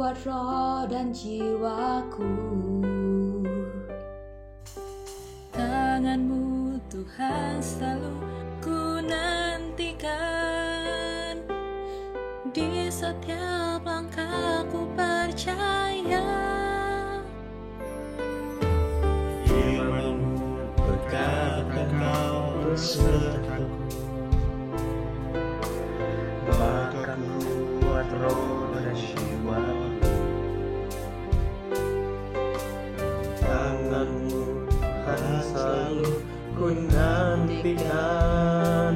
kuat roh dan jiwaku. Tangan-Mu Tuhan selalu ku nantikan, di setiap langkahku percaya. Firman-Mu berkata Kau besertaku, bahkan kuat roh dan jiwaku. Tangan-Mu Tuhan selalu ku nantikan,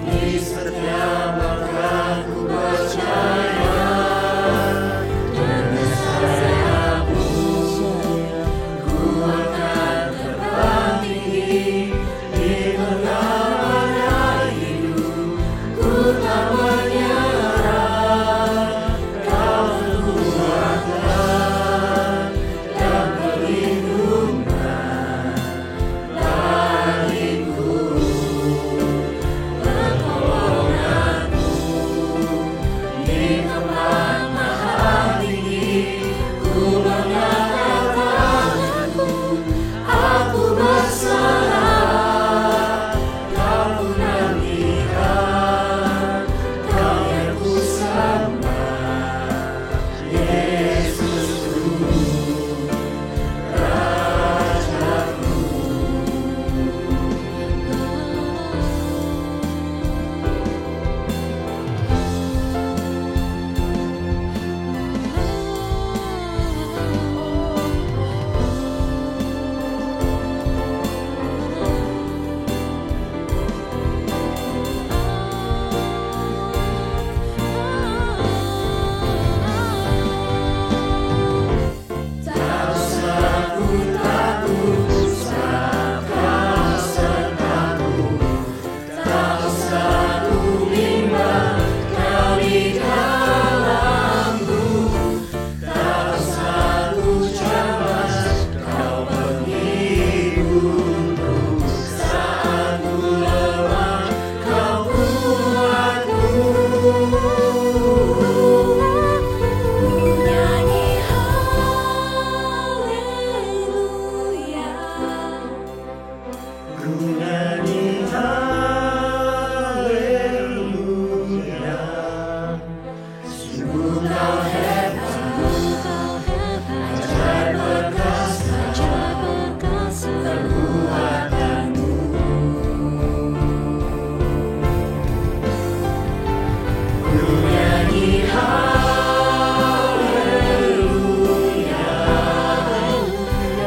di setiap langkahku percaya. Dengan sayap-Mu ku akan terbang tinggi di tengah hidup. Ku tak menyerah, Kau kekuatan dan perlindungan bagiku, pertolonganku di tempat maha tinggi. Ku mengangkat aku berserah, Kau ku nantikan, Kau yang ku sembah, Yesusku, Rajaku. Tak usah ku takut, sebab Kau sertaku. Tak usah ku bimbang, Kau di dalamku. Tak usah ku cemas, Kau penghiburku. Saat ku lemah, Kau kuatku. Nyanyi haleluya, Ku nyanyi haleluya, sungguh Kau hebat, ajaib perkasa perbuatanmu. Ku nyanyi haleluya,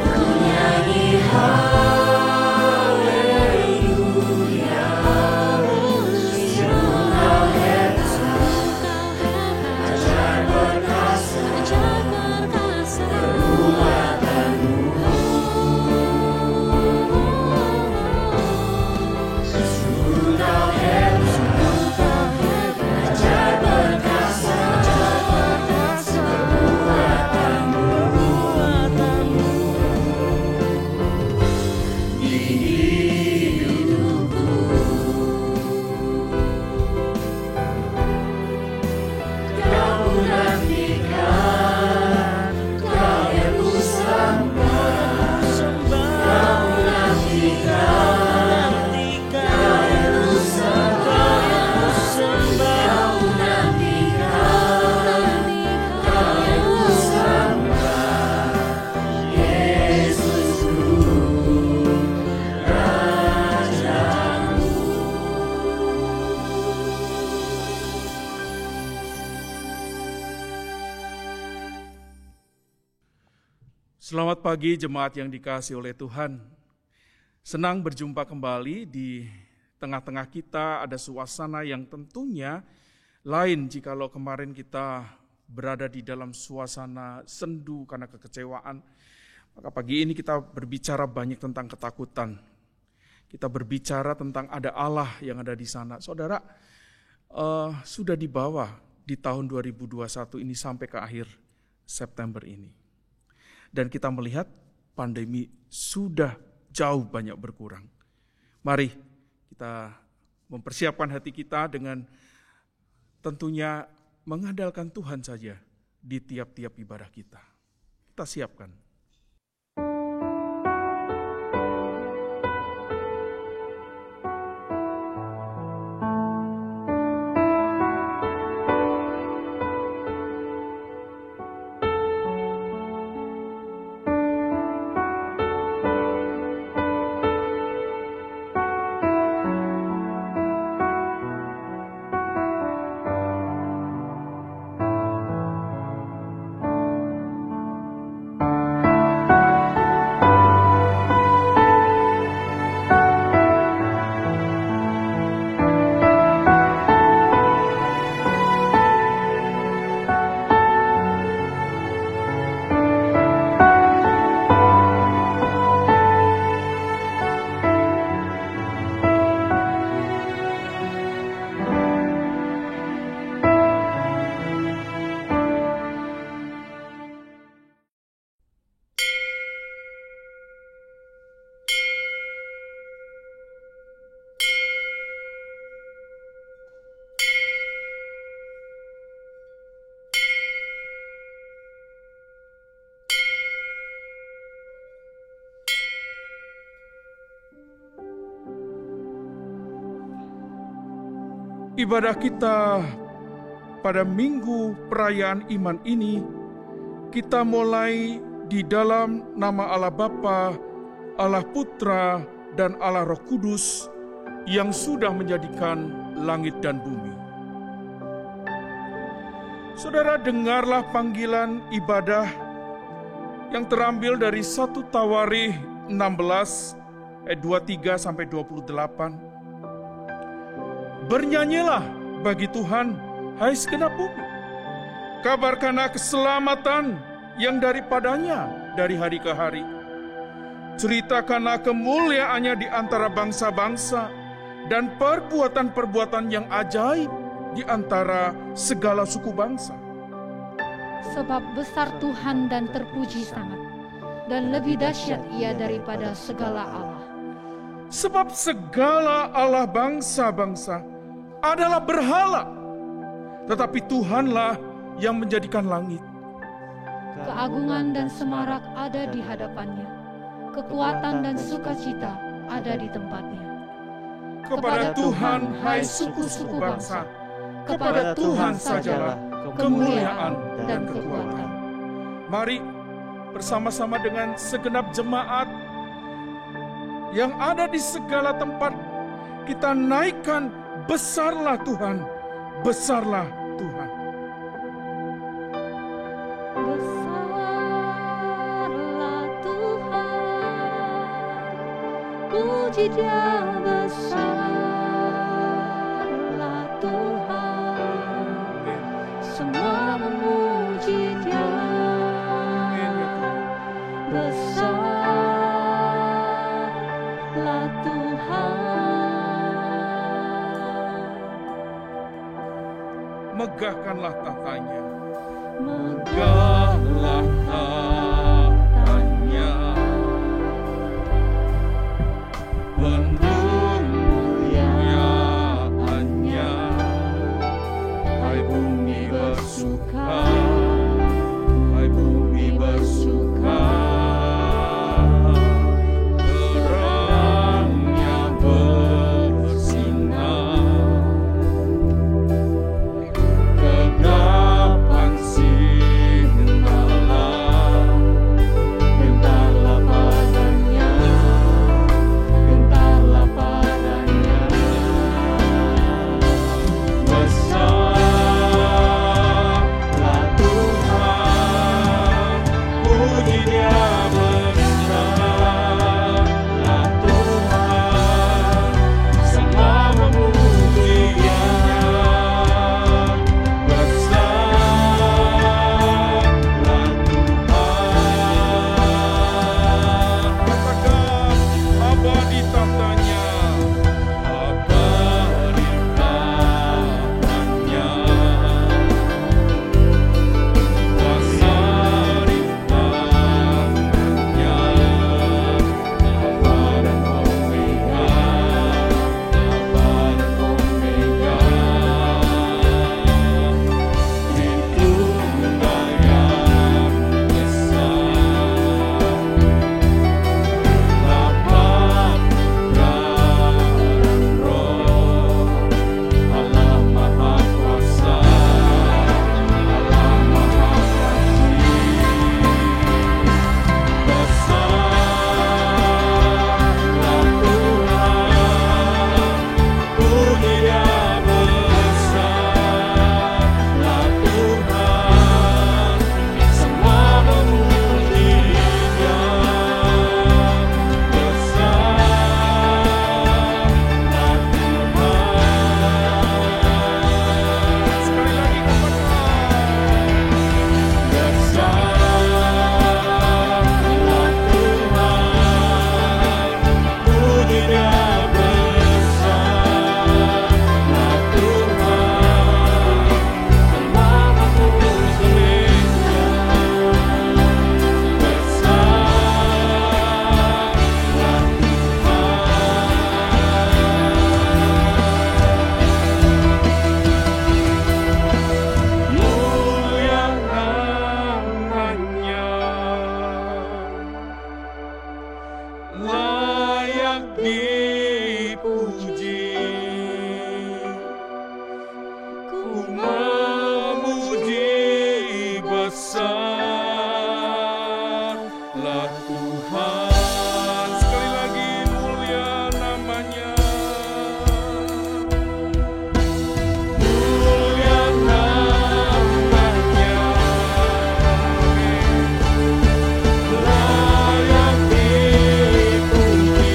ku nyanyi haleluya, sungguh Kau hebat, ajaib perkasa perbuatanmu. Sungguh Kau hebat, ajaib perkasa perbuatanmu. Di hidupku, Kau ku nantikan, Kau yang ku sembah. Kau ku nantikan, Kau yang ku sembah. Kau ku nantikan, Kau yang ku sembah, Yesusku, Rajaku. Selamat pagi jemaat yang dikasihi oleh Tuhan. Senang berjumpa kembali di tengah-tengah kita. Ada suasana yang tentunya lain jikalau kemarin kita berada di dalam suasana sendu karena kekecewaan. Maka pagi ini kita berbicara banyak tentang ketakutan. Kita berbicara tentang ada Allah yang ada di sana. Saudara, sudah dibawa di tahun 2021 ini sampai ke akhir September ini. Dan kita melihat pandemi sudah jauh banyak berkurang. Mari kita mempersiapkan hati kita dengan tentunya mengandalkan Tuhan saja. di tiap-tiap ibadah kita. Kita siapkan. Ibadah kita pada minggu perayaan iman ini, kita mulai di dalam nama Allah Bapa, Allah Putra, dan Allah Roh Kudus yang sudah menjadikan langit dan bumi. Saudara, dengarlah panggilan ibadah yang terambil dari 1 Tawarikh 16 ayat 23-28. Bernyanyilah bagi Tuhan, hai segenap bumi. Kabarkanlah keselamatan yang daripadanya dari hari ke hari. Ceritakanlah kemuliaannya di antara bangsa-bangsa dan perbuatan-perbuatan yang ajaib di antara segala suku bangsa. Sebab besar Tuhan dan terpuji sangat, dan lebih dahsyat Ia daripada segala Allah. Sebab segala Allah bangsa-bangsa adalah berhala, tetapi Tuhanlah yang menjadikan langit. Keagungan dan semarak ada di hadapannya, kekuatan dan sukacita ada di tempatnya. Kepada Tuhan, hai suku-suku bangsa, kepada Tuhan sajalah kemuliaan dan kekuatan. Mari bersama-sama dengan segenap jemaat yang ada di segala tempat, kita naikkan besarlah Tuhan, besarlah Tuhan. Besarlah Tuhan, puji Dia, besarlah Tuhan, semua memuji Dia. Besarlah Tuhan. Megahkanlah tatanya, Megahlah tatanya, penuh muliaannya. Hai bumi bersuka, hai bumi bersuka. Terangnya bersinar, kegelapan sinarlah. layak dipuji. Ku memuji besarlah Tuhan. Sekali lagi mulia namanya. Mulia namanya. Layak dipuji.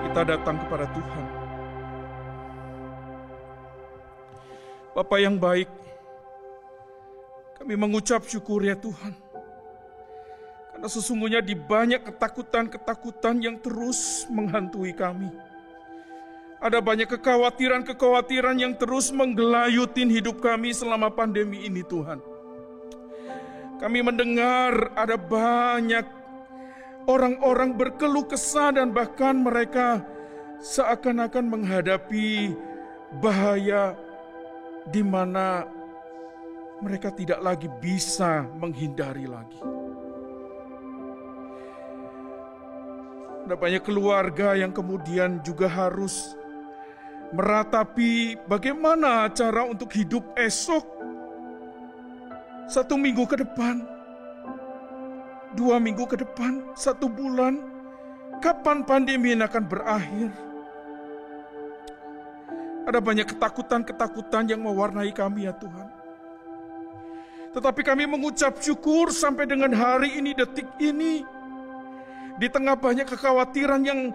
Kita datang kepada Tuhan. Bapa yang baik, kami mengucap syukur ya Tuhan. Karena sesungguhnya di banyak ketakutan-ketakutan yang terus menghantui kami. Ada banyak kekhawatiran-kekhawatiran yang terus menggelayutin hidup kami selama pandemi ini Tuhan. Kami mendengar ada banyak orang-orang berkeluh kesah dan bahkan mereka seakan-akan menghadapi bahaya di mana mereka tidak lagi bisa menghindari lagi. Ada banyak keluarga yang kemudian juga harus meratapi bagaimana cara untuk hidup esok, 1 minggu ke depan, 2 minggu ke depan, 1 bulan, kapan pandemi ini akan berakhir. Ada banyak ketakutan-ketakutan yang mewarnai kami ya Tuhan. Tetapi kami mengucap syukur sampai dengan hari ini, detik ini, di tengah banyak kekhawatiran yang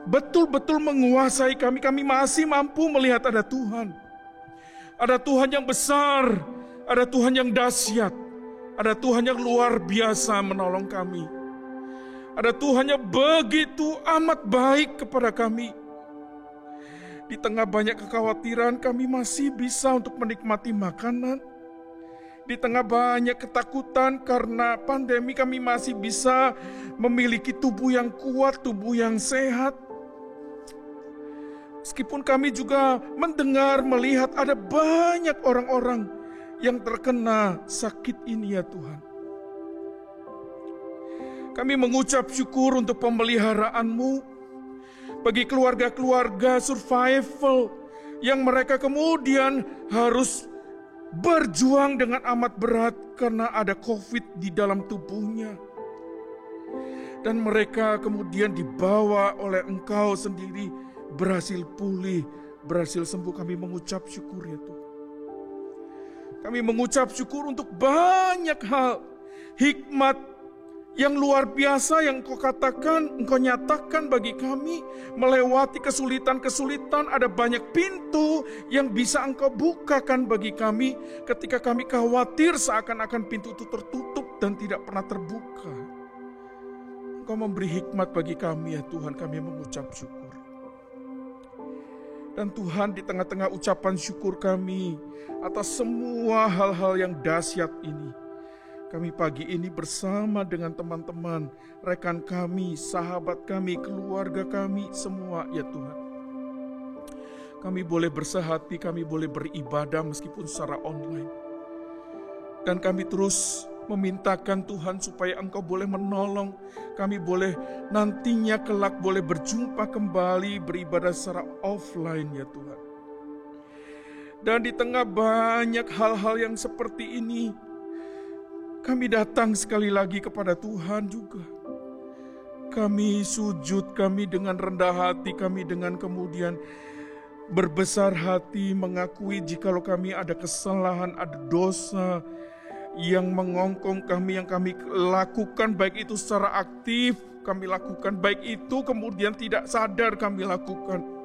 betul-betul menguasai kami, kami masih mampu melihat ada Tuhan. Ada Tuhan yang besar, ada Tuhan yang dahsyat. Ada Tuhan yang luar biasa menolong kami. Ada Tuhan yang begitu amat baik kepada kami. Di tengah banyak kekhawatiran kami masih bisa untuk menikmati makanan. Di tengah banyak ketakutan karena pandemi kami masih bisa memiliki tubuh yang kuat, tubuh yang sehat. Meskipun kami juga mendengar, melihat ada banyak orang-orang yang terkena sakit ini ya Tuhan. Kami mengucap syukur untuk pemeliharaan-Mu bagi keluarga-keluarga survival yang mereka kemudian harus berjuang dengan amat berat karena ada COVID di dalam tubuhnya. Dan mereka kemudian dibawa oleh Engkau sendiri berhasil pulih, berhasil sembuh. Kami mengucap syukur ya Tuhan. Kami mengucap syukur untuk banyak hal, hikmat yang luar biasa yang Engkau katakan, Engkau nyatakan bagi kami. Melewati kesulitan-kesulitan, ada banyak pintu yang bisa Engkau bukakan bagi kami. Ketika kami khawatir seakan-akan pintu itu tertutup dan tidak pernah terbuka. Engkau memberi hikmat bagi kami ya Tuhan, kami mengucap syukur. Dan Tuhan, di tengah-tengah ucapan syukur kami atas semua hal-hal yang dahsyat ini, kami pagi ini bersama dengan teman-teman, rekan kami, sahabat kami, keluarga kami, semua ya Tuhan. Kami boleh bersehati, kami boleh beribadah meskipun secara online. Dan kami terus memintakan Tuhan supaya Engkau boleh menolong. Kami boleh nantinya kelak boleh berjumpa kembali beribadah secara offline ya Tuhan. Dan di tengah banyak hal-hal yang seperti ini, kami datang sekali lagi kepada Tuhan juga. Kami sujud, kami dengan rendah hati, kami dengan kemudian berbesar hati mengakui jikalau kami ada kesalahan, ada dosa yang mengongkong kami, yang kami lakukan, baik itu secara aktif kami lakukan, baik itu kemudian tidak sadar kami lakukan.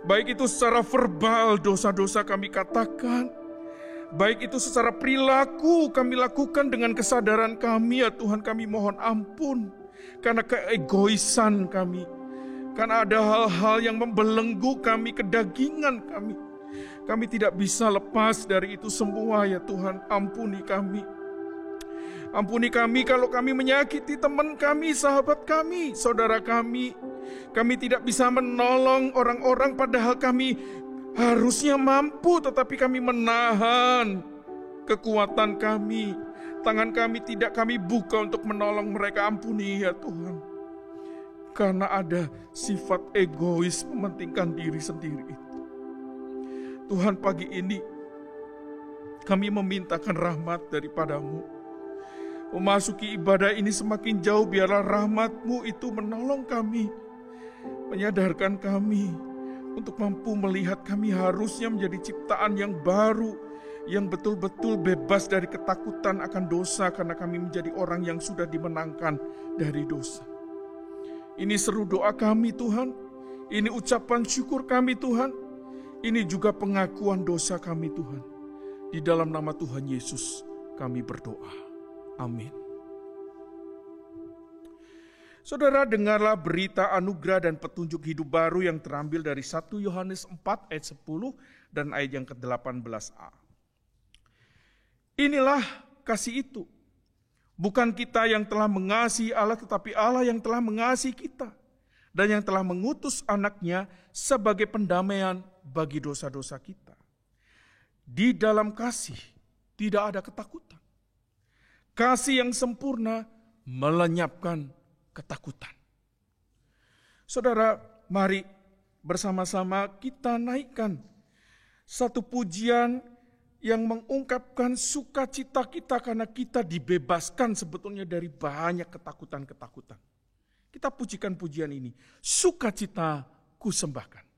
Baik itu secara verbal, dosa-dosa kami katakan. Baik itu secara perilaku kami lakukan dengan kesadaran kami, ya Tuhan, kami mohon ampun. Karena keegoisan kami. Karena ada hal-hal yang membelenggu kami, kedagingan kami. Kami tidak bisa lepas dari itu semua, ya Tuhan, ampuni kami. Ampuni kami kalau kami menyakiti teman kami, sahabat kami, saudara kami. Kami tidak bisa menolong orang-orang padahal kami harusnya mampu, tetapi kami menahan kekuatan kami. Tangan kami tidak kami buka untuk menolong mereka. Ampuni ya Tuhan. Karena ada sifat egois mementingkan diri sendiri itu. Tuhan, pagi ini kami memintakan rahmat daripada-Mu. Memasuki ibadah ini semakin jauh, biarlah rahmat-Mu itu menolong kami. Menyadarkan kami untuk mampu melihat kami harusnya menjadi ciptaan yang baru, yang betul-betul bebas dari ketakutan akan dosa karena kami menjadi orang yang sudah dimenangkan dari dosa. Ini seru doa kami Tuhan, ini ucapan syukur kami Tuhan, ini juga pengakuan dosa kami Tuhan. Di dalam nama Tuhan Yesus kami berdoa. Amin. Saudara, dengarlah berita anugerah dan petunjuk hidup baru yang terambil dari 1 Yohanes 4 ayat 10 dan ayat yang ke-18a. Inilah kasih itu. Bukan kita yang telah mengasihi Allah, tetapi Allah yang telah mengasihi kita. Dan yang telah mengutus anaknya sebagai pendamaian bagi dosa-dosa kita. Di dalam kasih tidak ada ketakutan. Kasih yang sempurna melenyapkan ketakutan. Saudara, mari bersama-sama kita naikkan satu pujian yang mengungkapkan sukacita kita karena kita dibebaskan sebetulnya dari banyak ketakutan-ketakutan. Kita pujikan pujian ini, sukacita ku sembahkan.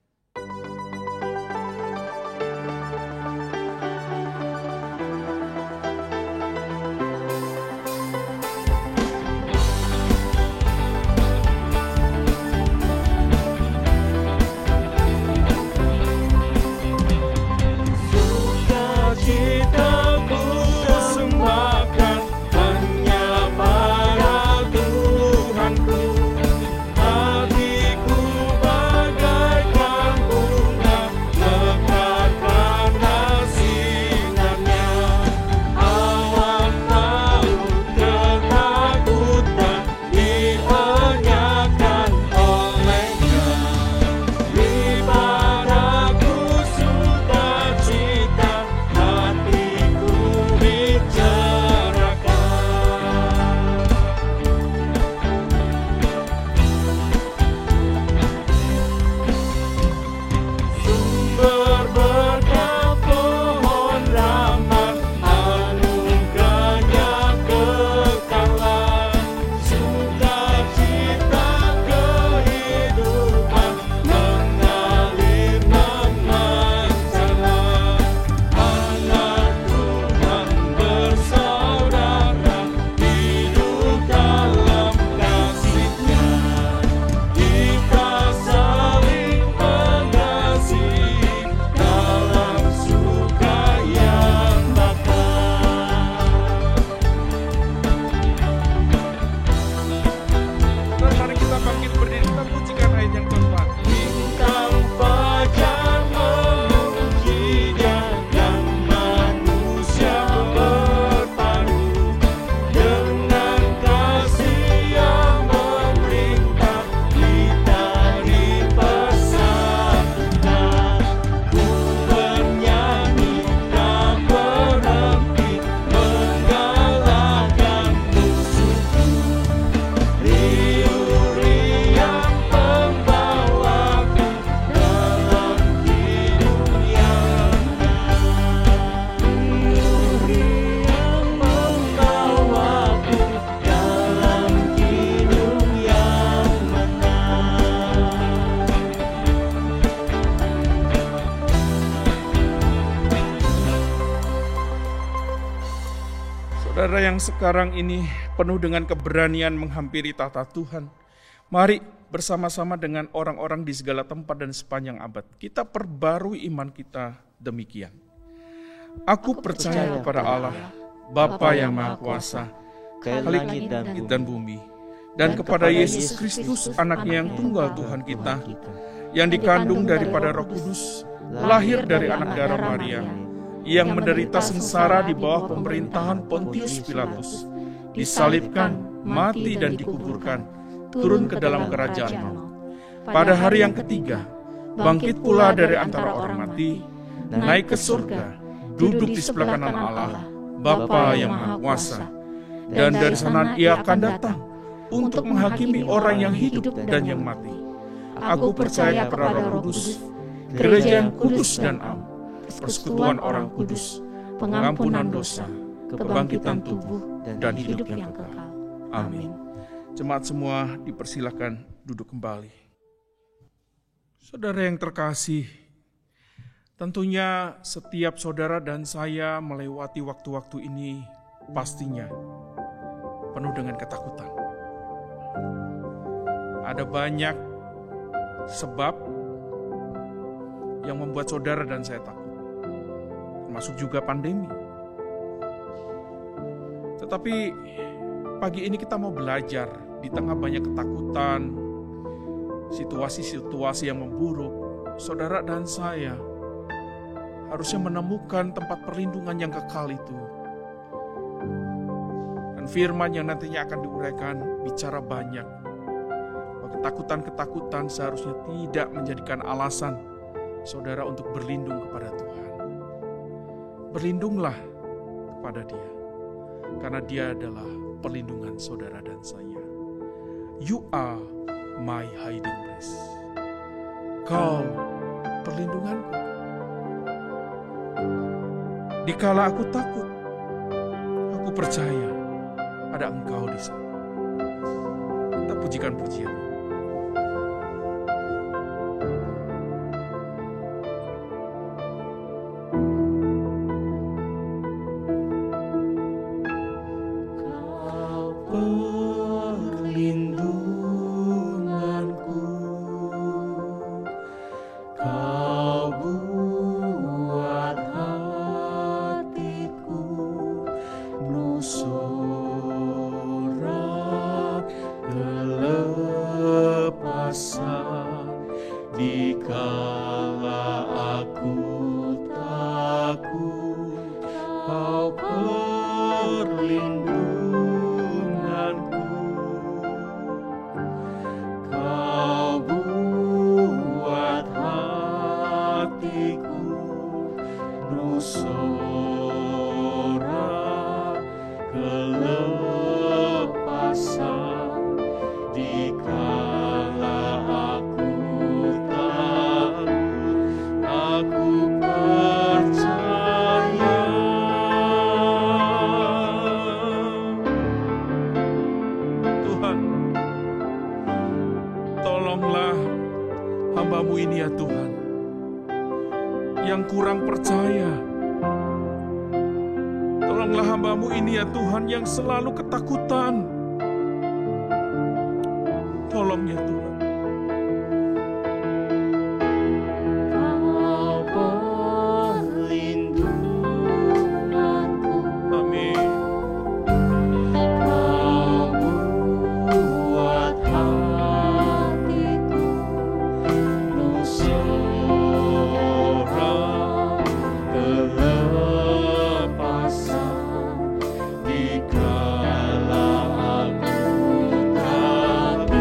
Hatiku bagaikan Saudara yang sekarang ini penuh dengan keberanian menghampiri tahta Tuhan, mari bersama-sama dengan orang-orang di segala tempat dan sepanjang abad, kita perbarui iman kita demikian. Aku percaya pada Allah, Bapa yang Maha Kuasa, Khalik langit dan bumi, dan kepada Yesus Kristus, anaknya yang tunggal Tuhan kita, yang dikandung daripada Roh Kudus, lahir dari anak darah Maria, yang menderita sengsara di bawah pemerintahan Pontius Pilatus, disalibkan, mati dan dikuburkan, turun ke dalam kerajaan maut. Pada hari yang ketiga, bangkit pula dari antara orang mati, naik ke surga, duduk di sebelah kanan Allah, Bapa yang Maha Kuasa, dan dari sana Ia akan datang untuk menghakimi orang yang hidup dan yang mati. Aku percaya kepada Roh Kudus, gereja yang kudus dan am, persekutuan orang kudus, pengampunan dosa, kebangkitan tubuh, dan hidup yang kekal. Amin. Jemaat semua dipersilakan duduk kembali. Saudara yang terkasih, tentunya setiap saudara dan saya melewati waktu-waktu ini pastinya penuh dengan ketakutan. Ada banyak sebab yang membuat saudara dan saya takut, termasuk juga pandemi. Tetapi pagi ini kita mau belajar di tengah banyak ketakutan, situasi-situasi yang memburuk, saudara dan saya harusnya menemukan tempat perlindungan yang kekal itu. Dan firman yang nantinya akan diuraikan bicara banyak. Bahwa ketakutan-ketakutan seharusnya tidak menjadikan alasan saudara untuk berlindung kepada Tuhan. Berlindunglah kepada Dia, karena Dia adalah perlindungan saudara dan saya. You are my hiding place. Kau perlindunganku. Dikala aku takut, aku percaya ada Engkau di sana. Kita pujikan pujian. Yang selalu ketakutan, tolong ya Tuhan. Kau perlindunganku. Amin. Kau buat hatiku bersorak kelepasan. Dikala aku takut,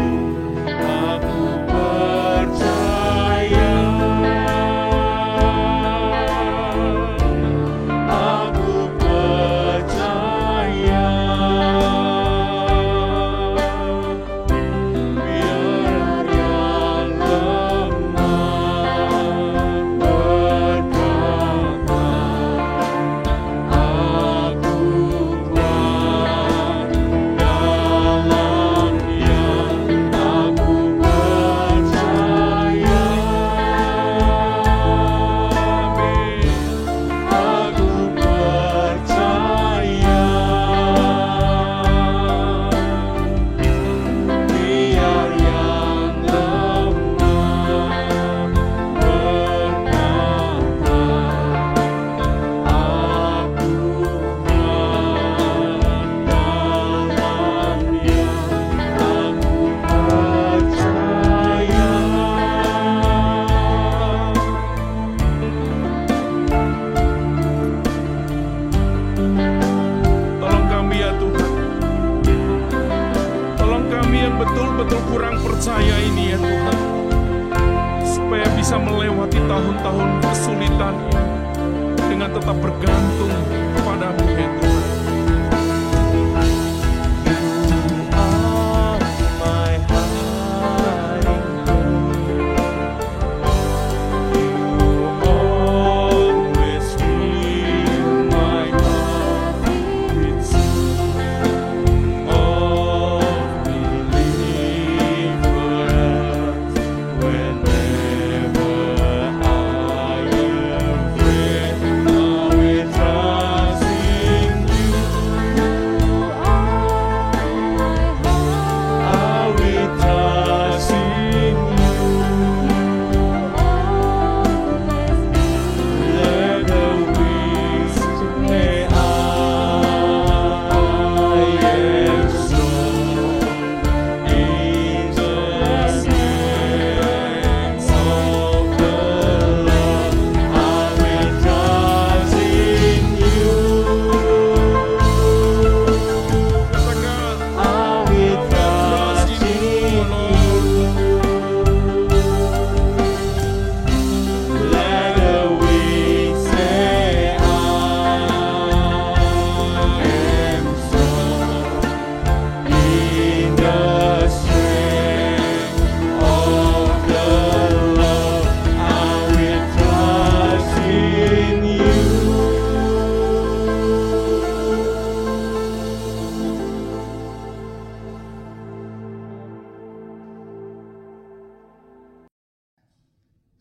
kesulitan ini dengan tetap bergantung kepadamu ya Tuhan.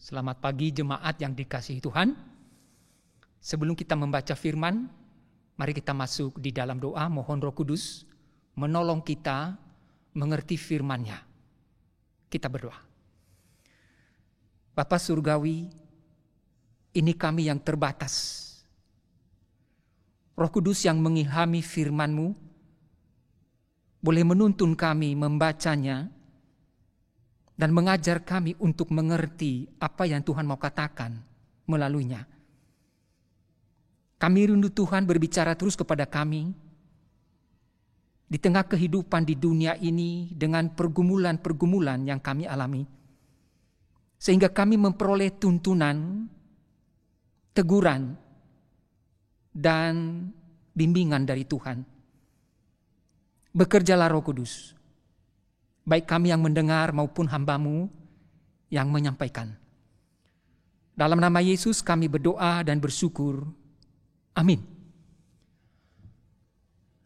Selamat pagi jemaat yang dikasihi Tuhan. Sebelum kita membaca firman, mari kita masuk di dalam doa, mohon Roh Kudus menolong kita mengerti firman-Nya. Kita berdoa. Bapa Surgawi, ini kami yang terbatas. Roh Kudus yang mengilhami firman-Mu boleh menuntun kami membacanya dan mengajar kami untuk mengerti apa yang Tuhan mau katakan melaluinya. Kami rindu Tuhan berbicara terus kepada kami di tengah kehidupan di dunia ini dengan pergumulan-pergumulan yang kami alami. Sehingga kami memperoleh tuntunan, teguran, dan bimbingan dari Tuhan. Bekerjalah Roh Kudus, baik kami yang mendengar maupun hamba-Mu yang menyampaikan. Dalam nama Yesus kami berdoa dan bersyukur. Amin.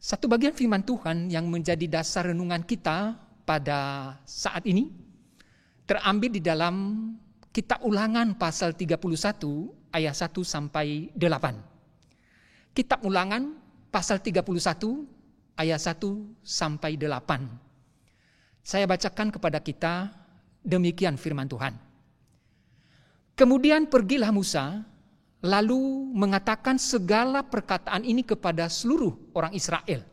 Satu bagian firman Tuhan yang menjadi dasar renungan kita pada saat ini terambil di dalam Kitab Ulangan pasal 31 ayat 1 sampai 8. Kitab Ulangan pasal 31 ayat 1 sampai 8. Saya bacakan kepada kita demikian firman Tuhan. Kemudian pergilah Musa, lalu mengatakan segala perkataan ini kepada seluruh orang Israel.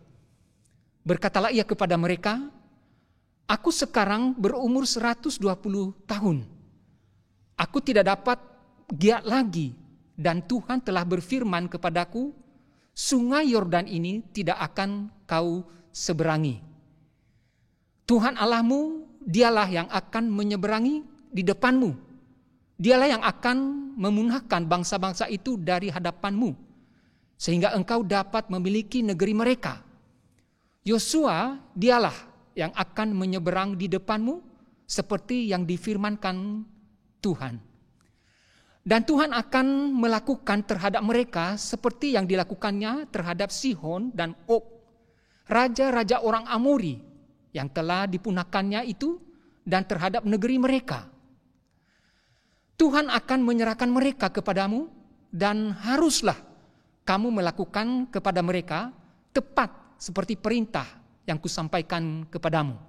Berkatalah ia kepada mereka, aku sekarang berumur 120 tahun. Aku tidak dapat giat lagi, dan Tuhan telah berfirman kepadaku, sungai Yordan ini tidak akan kau seberangi. Tuhan Allahmu, dialah yang akan menyeberangi di depanmu. Dialah yang akan memunahkan bangsa-bangsa itu dari hadapanmu, sehingga engkau dapat memiliki negeri mereka. Yosua, dialah yang akan menyeberang di depanmu, seperti yang difirmankan Tuhan. Dan Tuhan akan melakukan terhadap mereka seperti yang dilakukannya terhadap Sihon dan Og, raja-raja orang Amori, yang telah dipunahkannya itu, dan terhadap negeri mereka. Tuhan akan menyerahkan mereka kepadamu, dan haruslah kamu melakukan kepada mereka tepat seperti perintah yang kusampaikan kepadamu.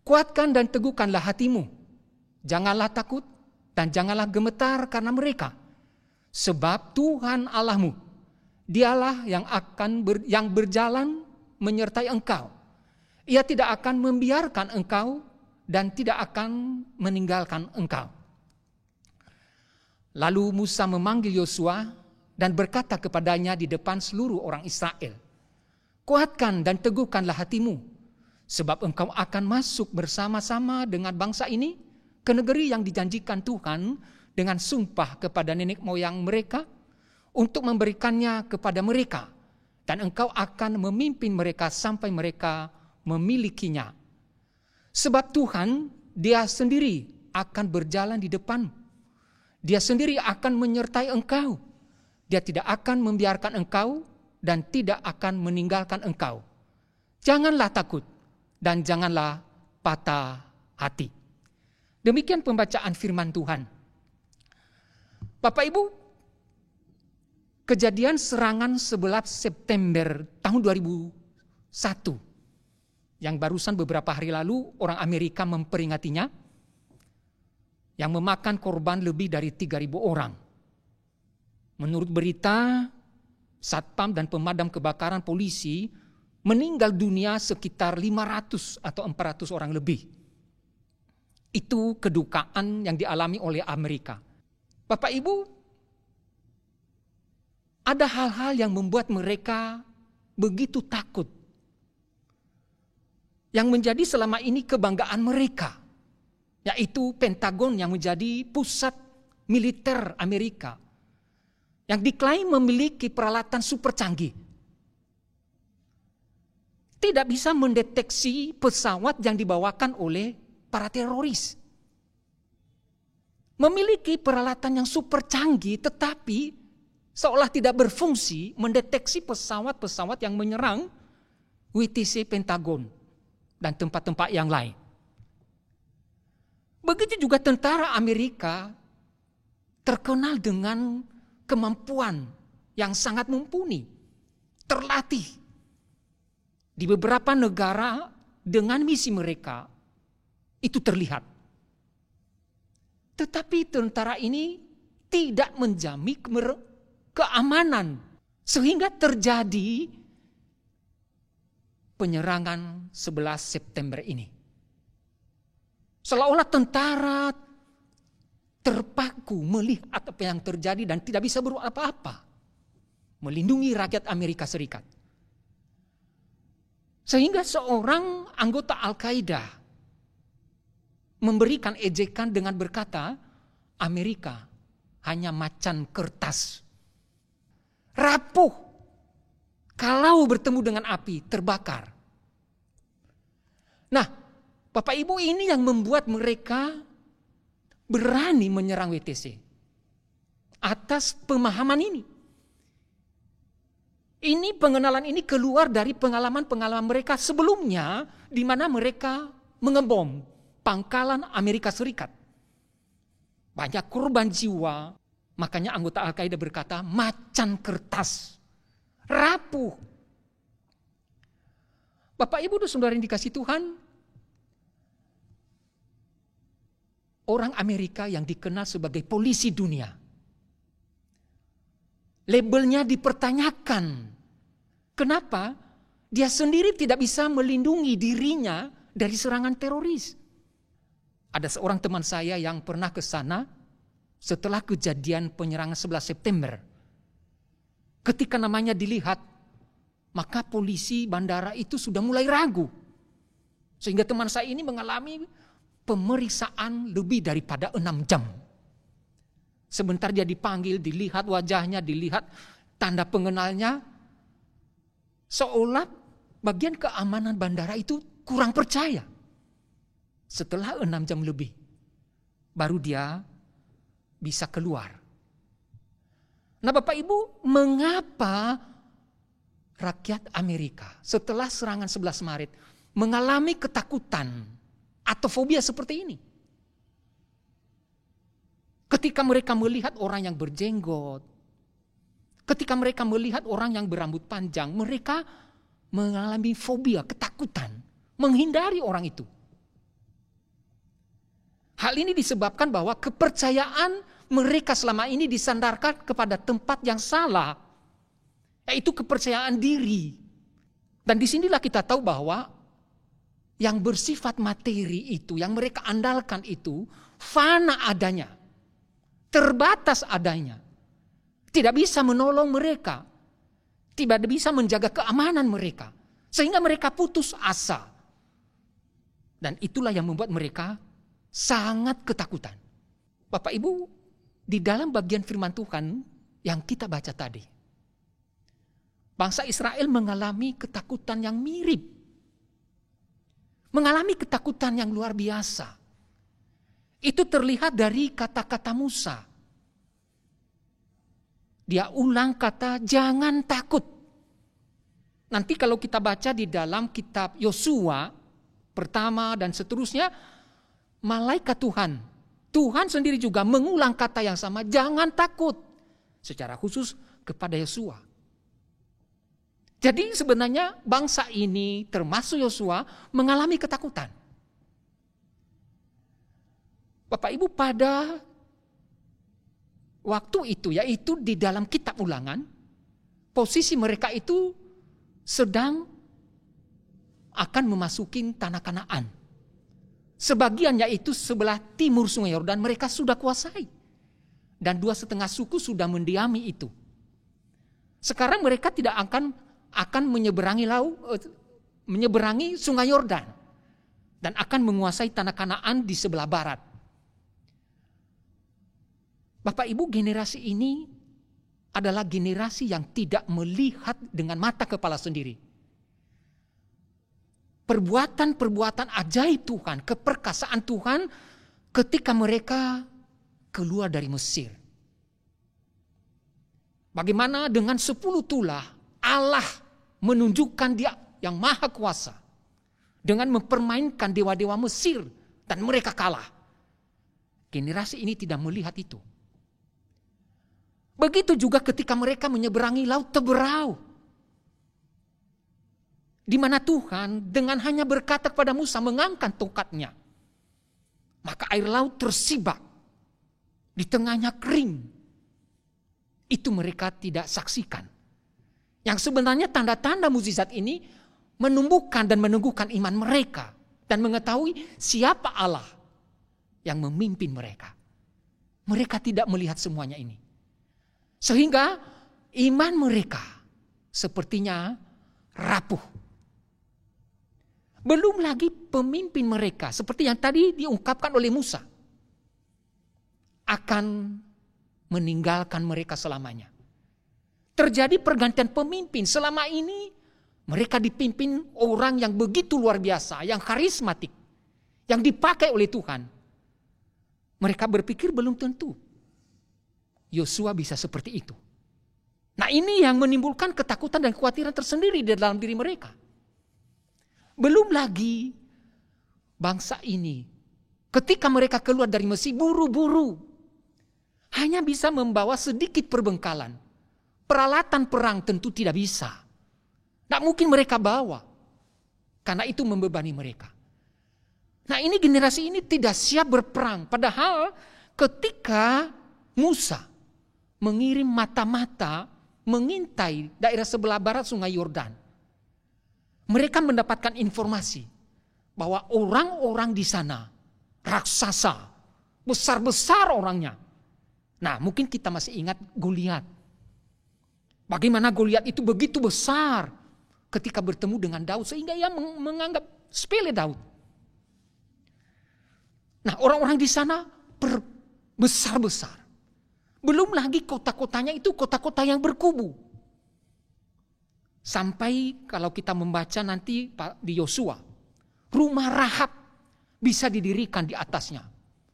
Kuatkan dan teguhkanlah hatimu, janganlah takut dan janganlah gemetar karena mereka, sebab Tuhan Allahmu, dialah yang berjalan menyertai engkau. Ia tidak akan membiarkan engkau dan tidak akan meninggalkan engkau. Lalu Musa memanggil Yosua dan berkata kepadanya di depan seluruh orang Israel, kuatkan dan teguhkanlah hatimu, sebab engkau akan masuk bersama-sama dengan bangsa ini ke negeri yang dijanjikan Tuhan dengan sumpah kepada nenek moyang mereka untuk memberikannya kepada mereka, dan engkau akan memimpin mereka sampai mereka memilikinya. Sebab Tuhan, Dia sendiri akan berjalan di depan. Dia sendiri akan menyertai engkau. Dia tidak akan membiarkan engkau dan tidak akan meninggalkan engkau. Janganlah takut dan janganlah patah hati. Demikian pembacaan firman Tuhan. Bapak Ibu, kejadian serangan 11 September tahun 2001 yang barusan beberapa hari lalu orang Amerika memperingatinya, yang memakan korban lebih dari 3.000 orang. Menurut berita, satpam dan pemadam kebakaran polisi meninggal dunia sekitar 500 atau 400 orang lebih. Itu kedukaan yang dialami oleh Amerika. Bapak Ibu, ada hal-hal yang membuat mereka begitu takut, yang menjadi selama ini kebanggaan mereka, yaitu Pentagon yang menjadi pusat militer Amerika, yang diklaim memiliki peralatan super canggih. Tidak bisa mendeteksi pesawat yang dibawakan oleh para teroris. Memiliki peralatan yang super canggih, tetapi seolah tidak berfungsi mendeteksi pesawat-pesawat yang menyerang WTC Pentagon dan tempat-tempat yang lain. Begitu juga tentara Amerika terkenal dengan kemampuan yang sangat mumpuni, terlatih. Di beberapa negara dengan misi mereka itu terlihat. Tetapi tentara ini tidak menjamin keamanan sehingga terjadi penyerangan 11 September ini. Seolah-olah tentara terpaku melihat apa yang terjadi dan tidak bisa berbuat apa-apa, melindungi rakyat Amerika Serikat. Sehingga seorang anggota Al-Qaeda memberikan ejekan dengan berkata, Amerika hanya macan kertas, rapuh, kalau bertemu dengan api terbakar. Nah, Bapak Ibu, ini yang membuat mereka berani menyerang WTC atas pemahaman ini. Ini pengenalan ini keluar dari pengalaman-pengalaman mereka sebelumnya, di mana mereka mengebom pangkalan Amerika Serikat. Banyak korban jiwa, makanya anggota Al-Qaeda berkata macan kertas, rapuh. Bapak Ibu dan saudara yang dikasihi Tuhan, orang Amerika yang dikenal sebagai polisi dunia, labelnya dipertanyakan. Kenapa? Dia sendiri tidak bisa melindungi dirinya dari serangan teroris. Ada seorang teman saya yang pernah ke sana setelah kejadian penyerangan 11 September. Ketika namanya dilihat, maka polisi bandara itu sudah mulai ragu. Sehingga teman saya ini mengalami pemeriksaan lebih daripada 6 jam. Sebentar dia dipanggil, dilihat wajahnya, dilihat tanda pengenalnya. Seolah bagian keamanan bandara itu kurang percaya. Setelah 6 jam lebih, baru dia bisa keluar. Nah Bapak Ibu, mengapa rakyat Amerika setelah serangan 11 Maret mengalami ketakutan atau fobia seperti ini? Ketika mereka melihat orang yang berjenggot, ketika mereka melihat orang yang berambut panjang, mereka mengalami fobia, ketakutan, menghindari orang itu. Hal ini disebabkan bahwa kepercayaan mereka selama ini disandarkan kepada tempat yang salah, yaitu kepercayaan diri. Dan disinilah kita tahu bahwa yang bersifat materi itu, yang mereka andalkan itu, fana adanya, terbatas adanya, tidak bisa menolong mereka, tidak bisa menjaga keamanan mereka, sehingga mereka putus asa. Dan itulah yang membuat mereka sangat ketakutan. Bapak Ibu, di dalam bagian firman Tuhan yang kita baca tadi. Bangsa Israel mengalami ketakutan yang mirip. Mengalami ketakutan yang luar biasa. Itu terlihat dari kata-kata Musa. Dia ulang kata jangan takut. Nanti kalau kita baca di dalam kitab Yosua pertama dan seterusnya, malaikat Tuhan sendiri juga mengulang kata yang sama, jangan takut. Secara khusus kepada Yosua. Jadi sebenarnya bangsa ini termasuk Yosua mengalami ketakutan. Bapak Ibu, pada waktu itu, yaitu di dalam kitab Ulangan, posisi mereka itu sedang akan memasuki tanah Kanaan. Sebagian yaitu sebelah timur Sungai Yordan mereka sudah kuasai. Dan 2,5 suku sudah mendiami itu. Sekarang mereka tidak akan menyeberangi Sungai Yordan dan akan menguasai tanah Kanaan di sebelah barat. Bapak Ibu, generasi ini adalah generasi yang tidak melihat dengan mata kepala sendiri. Perbuatan-perbuatan ajaib Tuhan, keperkasaan Tuhan ketika mereka keluar dari Mesir. Bagaimana dengan 10 tulah Allah menunjukkan Dia yang maha kuasa dengan mempermainkan dewa-dewa Mesir dan mereka kalah. Generasi ini tidak melihat itu. Begitu juga ketika mereka menyeberangi Laut Teberau. Di mana Tuhan dengan hanya berkata kepada Musa mengangkat tongkatnya. Maka air laut tersibak. Di tengahnya kering. Itu mereka tidak saksikan. Yang sebenarnya tanda-tanda mukjizat ini menumbuhkan dan meneguhkan iman mereka. Dan mengetahui siapa Allah yang memimpin mereka. Mereka tidak melihat semuanya ini. Sehingga iman mereka sepertinya rapuh. Belum lagi pemimpin mereka seperti yang tadi diungkapkan oleh Musa akan meninggalkan mereka selamanya. Terjadi pergantian pemimpin. Selama ini mereka dipimpin orang yang begitu luar biasa, yang karismatik, yang dipakai oleh Tuhan. Mereka berpikir belum tentu Yosua bisa seperti itu. Nah, ini yang menimbulkan ketakutan dan kekhawatiran tersendiri di dalam diri mereka. Belum lagi bangsa ini ketika mereka keluar dari Mesir buru-buru hanya bisa membawa sedikit perbengkalan. Peralatan perang tentu tidak bisa. Tidak mungkin mereka bawa. Karena itu membebani mereka. Nah, ini generasi ini tidak siap berperang. Padahal ketika Musa mengirim mata-mata mengintai daerah sebelah barat Sungai Yordan. Mereka mendapatkan informasi bahwa orang-orang di sana raksasa, besar-besar orangnya. Nah, mungkin kita masih ingat Goliat. Bagaimana Goliat itu begitu besar ketika bertemu dengan Daud sehingga ia menganggap sepele Daud. Nah, orang-orang di sana besar-besar. Belum lagi kota-kotanya itu kota-kota yang berkubu. Sampai kalau kita membaca nanti di Yosua, rumah Rahab bisa didirikan di atasnya.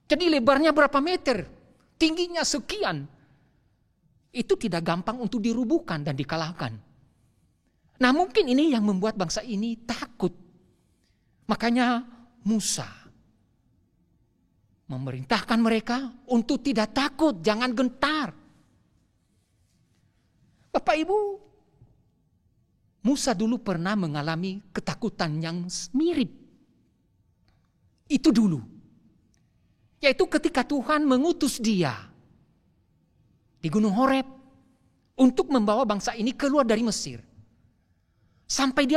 Jadi lebarnya berapa meter, tingginya sekian. Itu tidak gampang untuk dirubuhkan dan dikalahkan. Nah, mungkin ini yang membuat bangsa ini takut. Makanya Musa memerintahkan mereka untuk tidak takut, jangan gentar. Bapak Ibu, Musa dulu pernah mengalami ketakutan yang mirip. Itu dulu. Yaitu ketika Tuhan mengutus dia di Gunung Horeb untuk membawa bangsa ini keluar dari Mesir. Sampai dia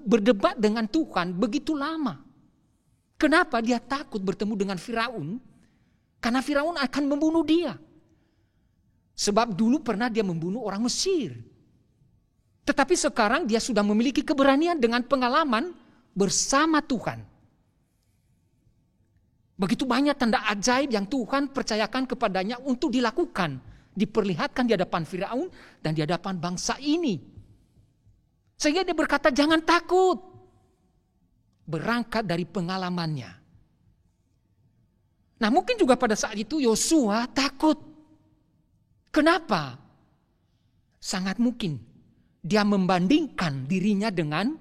berdebat dengan Tuhan begitu lama. Kenapa dia takut bertemu dengan Firaun? Karena Firaun akan membunuh dia. Sebab dulu pernah dia membunuh orang Mesir. Tetapi sekarang dia sudah memiliki keberanian dengan pengalaman bersama Tuhan. Begitu banyak tanda ajaib yang Tuhan percayakan kepadanya untuk dilakukan. Diperlihatkan di hadapan Firaun dan di hadapan bangsa ini. Sehingga dia berkata, jangan takut. Berangkat dari pengalamannya. Nah, mungkin juga pada saat itu Yosua takut. Kenapa? Sangat mungkin dia membandingkan dirinya dengan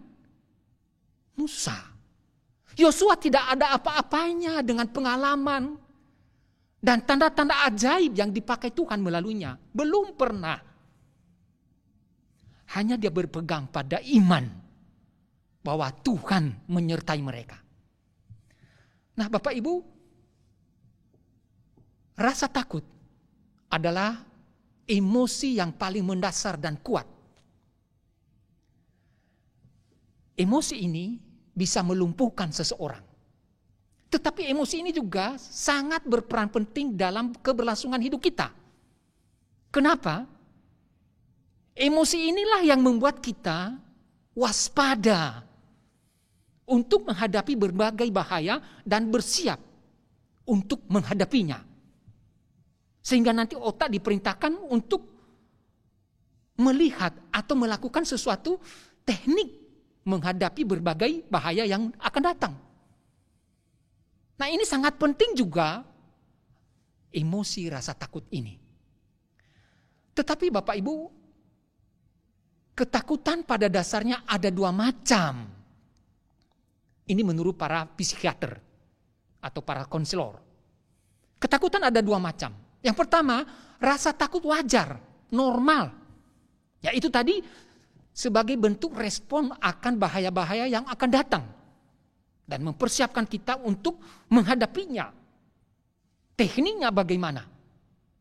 Musa. Yosua tidak ada apa-apanya dengan pengalaman dan tanda-tanda ajaib yang dipakai Tuhan melaluinya. Belum pernah. Hanya dia berpegang pada iman bahwa Tuhan menyertai mereka. Nah, Bapak Ibu, rasa takut adalah emosi yang paling mendasar dan kuat. Emosi ini bisa melumpuhkan seseorang. Tetapi emosi ini juga sangat berperan penting dalam keberlangsungan hidup kita. Kenapa? Emosi inilah yang membuat kita waspada untuk menghadapi berbagai bahaya dan bersiap untuk menghadapinya. Sehingga nanti otak diperintahkan untuk melihat atau melakukan sesuatu teknik menghadapi berbagai bahaya yang akan datang. Nah, ini sangat penting juga emosi rasa takut ini. Tetapi Bapak Ibu, ketakutan pada dasarnya ada dua macam. Ini menurut para psikiater atau para konselor. Ketakutan ada dua macam. Yang pertama, rasa takut wajar, normal. Yaitu tadi sebagai bentuk respon akan bahaya-bahaya yang akan datang. Dan mempersiapkan kita untuk menghadapinya. Tekniknya bagaimana?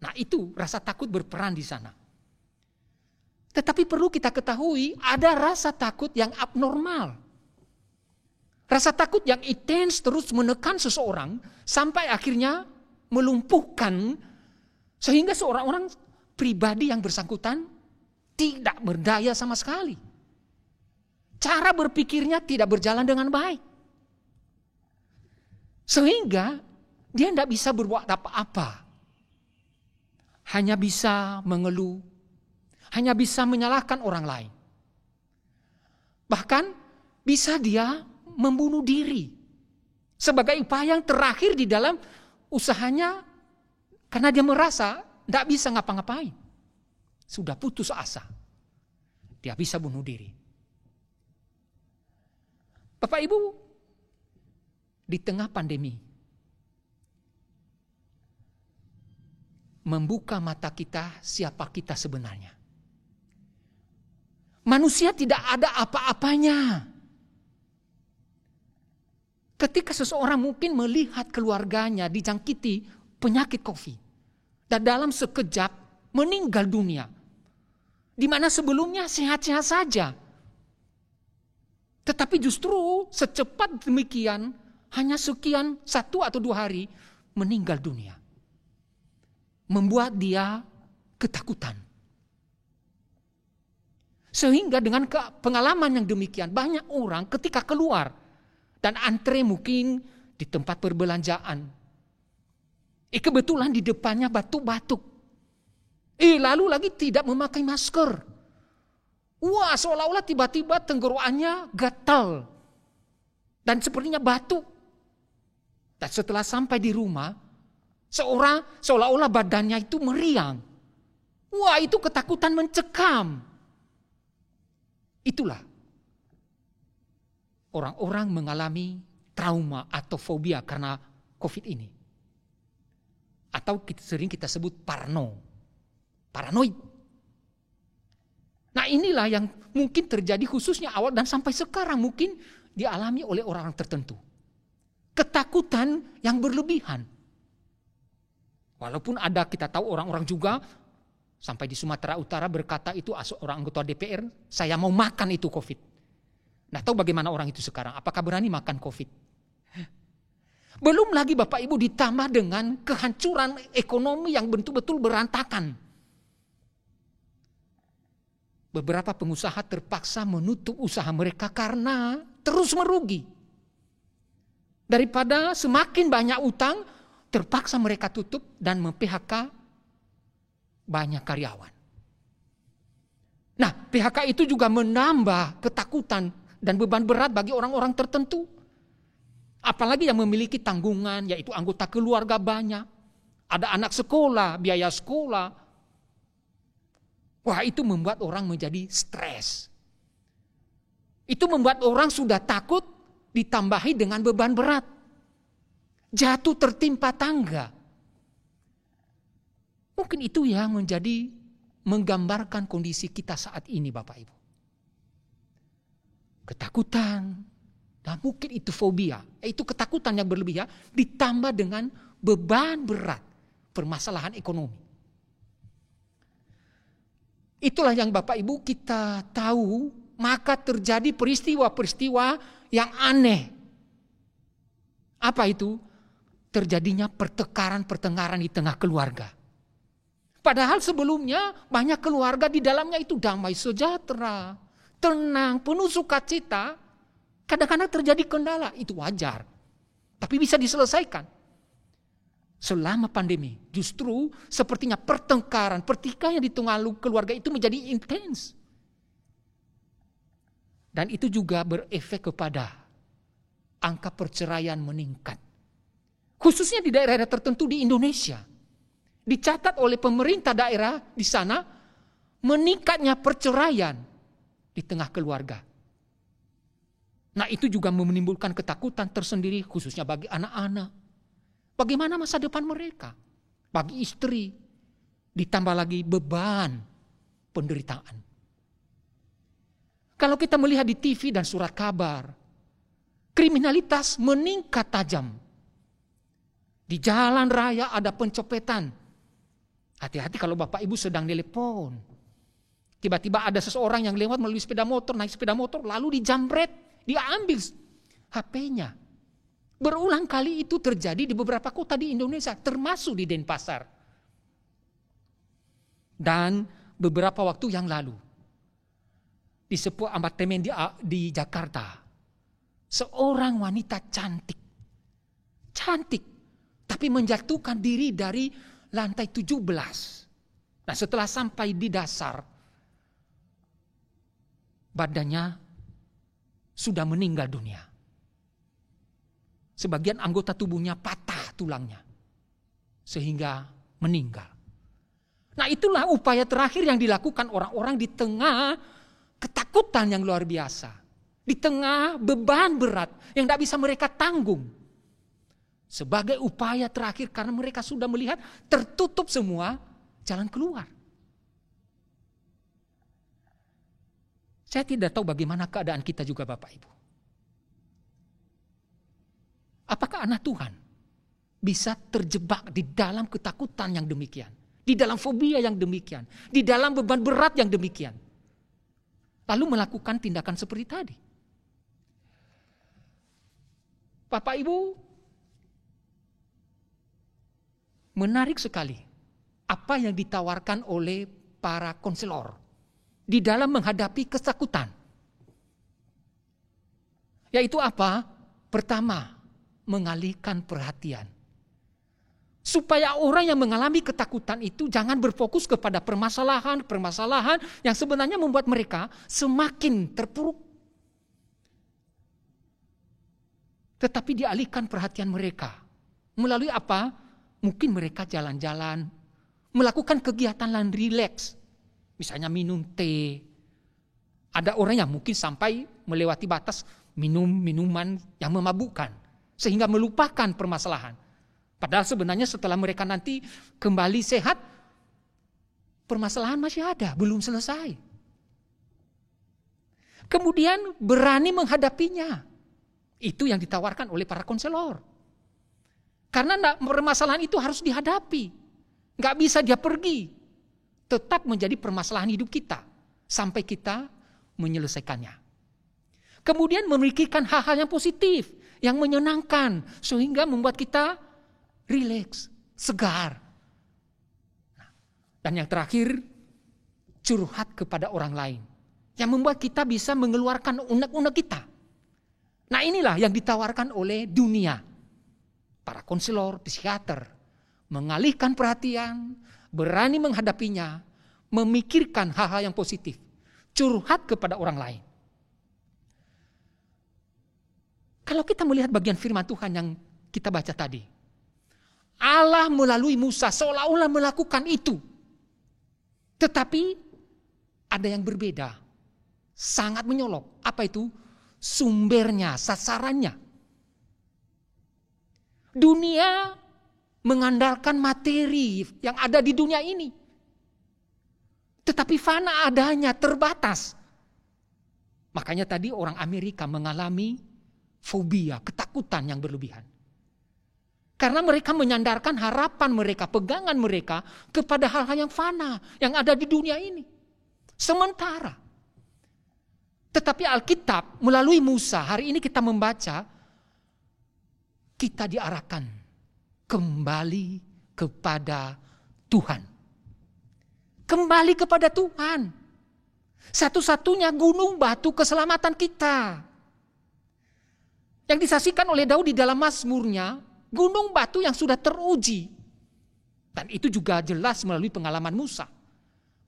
Nah, itu rasa takut berperan di sana. Tetapi perlu kita ketahui ada rasa takut yang abnormal. Rasa takut yang intens terus menekan seseorang sampai akhirnya melumpuhkan sehingga seorang pribadi yang bersangkutan tidak berdaya sama sekali. Cara berpikirnya tidak berjalan dengan baik. Sehingga dia tidak bisa berbuat apa-apa. Hanya bisa mengeluh. Hanya bisa menyalahkan orang lain. Bahkan bisa dia membunuh diri. Sebagai upaya yang terakhir di dalam usahanya. Karena dia merasa tidak bisa ngapa-ngapain. Sudah putus asa. Dia bisa bunuh diri. Bapak Ibu, di tengah pandemi, membuka mata kita siapa kita sebenarnya. Manusia tidak ada apa-apanya. Ketika seseorang mungkin melihat keluarganya dijangkiti penyakit COVID dan dalam sekejap meninggal dunia, di mana sebelumnya sehat-sehat saja, tetapi justru secepat demikian hanya sekian 1 atau 2 hari meninggal dunia. Membuat dia ketakutan. Sehingga dengan pengalaman yang demikian banyak orang ketika keluar dan antre mungkin di tempat perbelanjaan. Kebetulan di depannya batuk-batuk. Lalu lagi tidak memakai masker. Wah, seolah-olah tiba-tiba tenggorokannya gatal. Dan sepertinya batuk. Dan setelah sampai di rumah, seolah-olah badannya itu meriang. Wah, itu ketakutan mencekam. Itulah orang-orang mengalami trauma atau fobia karena COVID ini. Atau sering kita sebut paranoid. Nah, inilah yang mungkin terjadi khususnya awal dan sampai sekarang mungkin dialami oleh orang tertentu. Ketakutan yang berlebihan. Walaupun ada kita tahu orang-orang juga sampai di Sumatera Utara berkata itu orang anggota DPR, saya mau makan itu COVID. Nah, tahu bagaimana orang itu sekarang? Apakah berani makan COVID? Belum lagi Bapak Ibu ditambah dengan kehancuran ekonomi yang betul-betul berantakan. Beberapa pengusaha terpaksa menutup usaha mereka karena terus merugi. Daripada semakin banyak utang, terpaksa mereka tutup dan mem-PHK banyak karyawan. Nah, PHK itu juga menambah ketakutan dan beban berat bagi orang-orang tertentu. Apalagi yang memiliki tanggungan, yaitu anggota keluarga banyak. Ada anak sekolah, biaya sekolah. Wah, itu membuat orang menjadi stres. Itu membuat orang sudah takut ditambahi dengan beban berat. Jatuh tertimpa tangga. Mungkin itu yang menggambarkan kondisi kita saat ini, Bapak Ibu. Ketakutan, dan mungkin itu fobia, itu ketakutan yang berlebihan ditambah dengan beban berat, permasalahan ekonomi. Itulah yang Bapak Ibu kita tahu, maka terjadi peristiwa-peristiwa yang aneh. Apa itu? Terjadinya pertengkaran-pertengkaran di tengah keluarga. Padahal sebelumnya banyak keluarga di dalamnya itu damai sejahtera, tenang, penuh sukacita. Kadang-kadang terjadi kendala, itu wajar. Tapi bisa diselesaikan. Selama pandemi, justru sepertinya pertengkaran, pertikaian di tengah keluarga itu menjadi intens. Dan itu juga berefek kepada angka perceraian meningkat. Khususnya di daerah-daerah tertentu di Indonesia. Dicatat oleh pemerintah daerah di sana, meningkatnya perceraian di tengah keluarga. Nah, itu juga menimbulkan ketakutan tersendiri khususnya bagi anak-anak. Bagaimana masa depan mereka? Bagi istri, ditambah lagi beban penderitaan. Kalau kita melihat di TV dan surat kabar, kriminalitas meningkat tajam. Di jalan raya ada pencopetan. Hati-hati kalau Bapak Ibu sedang telepon. Tiba-tiba ada seseorang yang lewat melalui sepeda motor, naik sepeda motor, lalu dijamret, diambil HP-nya. Berulang kali itu terjadi di beberapa kota di Indonesia, termasuk di Denpasar. Dan beberapa waktu yang lalu, di sebuah apartemen di Jakarta, seorang wanita cantik, tapi menjatuhkan diri dari lantai 17. Nah, setelah sampai di dasar, badannya sudah meninggal dunia. Sebagian anggota tubuhnya patah tulangnya, sehingga meninggal. Nah, itulah upaya terakhir yang dilakukan orang-orang di tengah ketakutan yang luar biasa. Di tengah beban berat yang tidak bisa mereka tanggung. Sebagai upaya terakhir karena mereka sudah melihat tertutup semua jalan keluar. Saya tidak tahu bagaimana keadaan kita juga Bapak Ibu. Apakah anak Tuhan bisa terjebak di dalam ketakutan yang demikian? Di dalam fobia yang demikian? Di dalam beban berat yang demikian? Lalu melakukan tindakan seperti tadi. Bapak Ibu, menarik sekali apa yang ditawarkan oleh para konselor di dalam menghadapi ketakutan. Yaitu apa? Pertama, mengalihkan perhatian. Supaya orang yang mengalami ketakutan itu jangan berfokus kepada permasalahan yang sebenarnya membuat mereka semakin terpuruk. Tetapi dialihkan perhatian mereka. Melalui apa? Mungkin mereka jalan-jalan, melakukan kegiatan lain rileks. Misalnya minum teh. Ada orang yang mungkin sampai melewati batas minum minuman yang memabukkan. Sehingga melupakan permasalahan. Padahal sebenarnya setelah mereka nanti kembali sehat, permasalahan masih ada, belum selesai. Kemudian berani menghadapinya. Itu yang ditawarkan oleh para konselor. Karena permasalahan itu harus dihadapi. Gak bisa dia pergi. Tetap menjadi permasalahan hidup kita. Sampai kita menyelesaikannya. Kemudian memikirkan hal-hal yang positif. Yang menyenangkan. Sehingga membuat kita rileks, segar. Dan yang terakhir, curhat kepada orang lain. Yang membuat kita bisa mengeluarkan unek-unek kita. Nah inilah yang ditawarkan oleh dunia. Para konselor, psikiater, mengalihkan perhatian, berani menghadapinya, memikirkan hal-hal yang positif, curhat kepada orang lain. Kalau kita melihat bagian firman Tuhan yang kita baca tadi, Allah melalui Musa seolah-olah melakukan itu. Tetapi ada yang berbeda, sangat menyolok. Apa itu? Sumbernya, sasarannya. Dunia mengandalkan materi yang ada di dunia ini. Tetapi fana adanya, terbatas. Makanya tadi orang Amerika mengalami fobia, ketakutan yang berlebihan. Karena mereka menyandarkan harapan mereka, pegangan mereka kepada hal-hal yang fana, yang ada di dunia ini. Sementara. Tetapi Alkitab melalui Musa, hari ini kita membaca, kita diarahkan kembali kepada Tuhan. Kembali kepada Tuhan. Satu-satunya gunung batu keselamatan kita. Yang disaksikan oleh Daud di dalam Mazmurnya, gunung batu yang sudah teruji. Dan itu juga jelas melalui pengalaman Musa.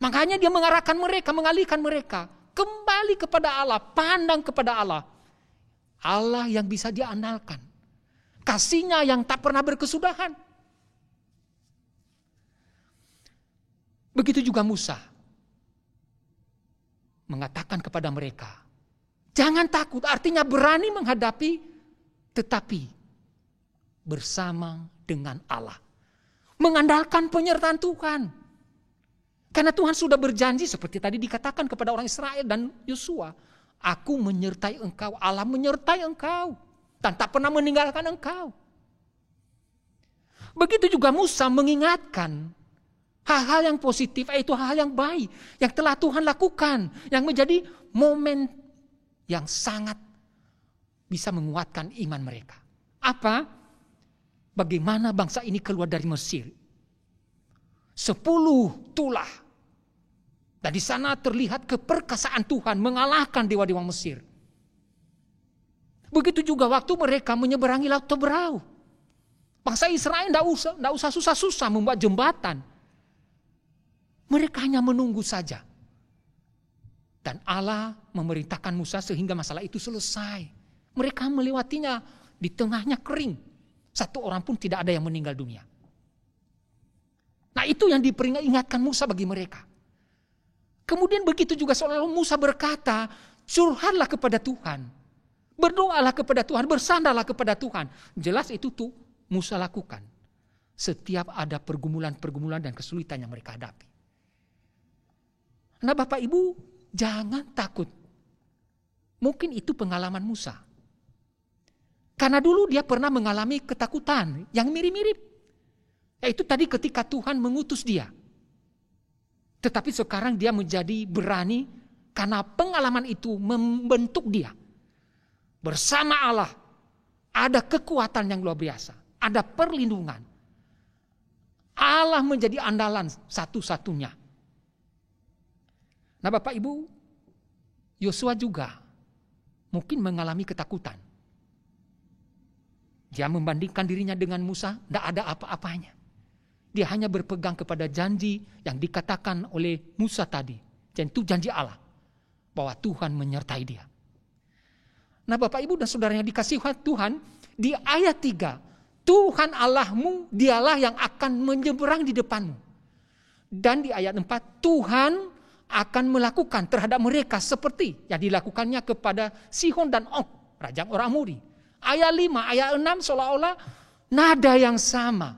Makanya dia mengarahkan mereka, mengalihkan mereka. Kembali kepada Allah, pandang kepada Allah. Allah yang bisa diandalkan. Kasih-Nya yang tak pernah berkesudahan. Begitu juga Musa. Mengatakan kepada mereka, jangan takut, artinya berani menghadapi, tetapi bersama dengan Allah. Mengandalkan penyertaan Tuhan. Karena Tuhan sudah berjanji seperti tadi dikatakan kepada orang Israel dan Yosua. Aku menyertai engkau, Allah menyertai engkau. Dan tak pernah meninggalkan engkau. Begitu juga Musa mengingatkan hal-hal yang positif, yaitu hal-hal yang baik. Yang telah Tuhan lakukan. Yang menjadi momen yang sangat bisa menguatkan iman mereka. Apa? Bagaimana bangsa ini keluar dari Mesir. 10 tulah. Dan di sana terlihat keperkasaan Tuhan mengalahkan dewa-dewa Mesir. Begitu juga waktu mereka menyeberangi Laut Teberau. Bangsa Israel tidak usah susah-susah membuat jembatan. Mereka hanya menunggu saja. Dan Allah memerintahkan Musa sehingga masalah itu selesai. Mereka melewatinya, di tengahnya kering. Satu orang pun tidak ada yang meninggal dunia. Nah itu yang diperingatkan Musa bagi mereka. Kemudian begitu juga seolah Musa berkata, curhatlah kepada Tuhan. Berdoalah kepada Tuhan, bersandarlah kepada Tuhan. Jelas itu tuh Musa lakukan. Setiap ada pergumulan-pergumulan dan kesulitan yang mereka hadapi. Nah Bapak Ibu, jangan takut. Mungkin itu pengalaman Musa. Karena dulu dia pernah mengalami ketakutan yang mirip-mirip. Yaitu tadi ketika Tuhan mengutus dia. Tetapi sekarang dia menjadi berani karena pengalaman itu membentuk dia. Bersama Allah ada kekuatan yang luar biasa. Ada perlindungan. Allah menjadi andalan satu-satunya. Nah Bapak Ibu, Yosua juga mungkin mengalami ketakutan. Dia membandingkan dirinya dengan Musa, tidak ada apa-apanya. Dia hanya berpegang kepada janji yang dikatakan oleh Musa tadi. Dan itu janji Allah. Bahwa Tuhan menyertai dia. Nah Bapak Ibu dan Saudara yang dikasihi Tuhan, di ayat 3, Tuhan Allahmu dialah yang akan menyeberang di depanmu. Dan di ayat 4, Tuhan akan melakukan terhadap mereka seperti yang dilakukannya kepada Sihon dan Og, raja orang Amori. Ayat 5, ayat 6 seolah-olah nada yang sama.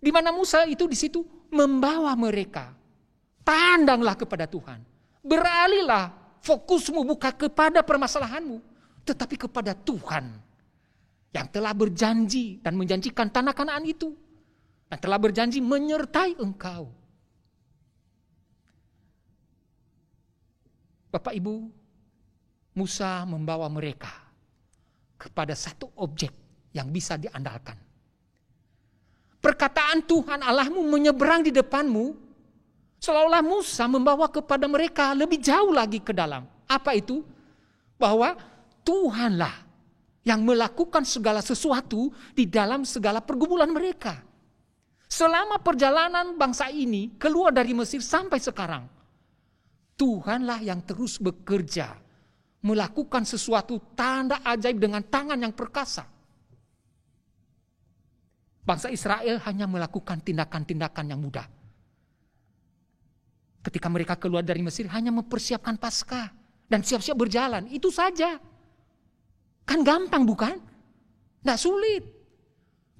Di mana Musa itu di situ membawa mereka. Pandanglah kepada Tuhan. Beralihlah fokusmu bukan kepada permasalahanmu, tetapi kepada Tuhan yang telah berjanji dan menjanjikan tanah Kanaan itu, dan telah berjanji menyertai engkau. Bapak Ibu, Musa membawa mereka kepada satu objek yang bisa diandalkan. Perkataan Tuhan Allahmu menyeberang di depanmu, seolah-olah Musa membawa kepada mereka lebih jauh lagi ke dalam. Apa itu? Bahwa Tuhanlah yang melakukan segala sesuatu di dalam segala pergumulan mereka. Selama perjalanan bangsa ini keluar dari Mesir sampai sekarang, Tuhanlah yang terus bekerja, melakukan sesuatu tanda ajaib dengan tangan yang perkasa. Bangsa Israel hanya melakukan tindakan-tindakan yang mudah. Ketika mereka keluar dari Mesir hanya mempersiapkan Paskah dan siap-siap berjalan, itu saja. Kan gampang bukan? Tidak sulit.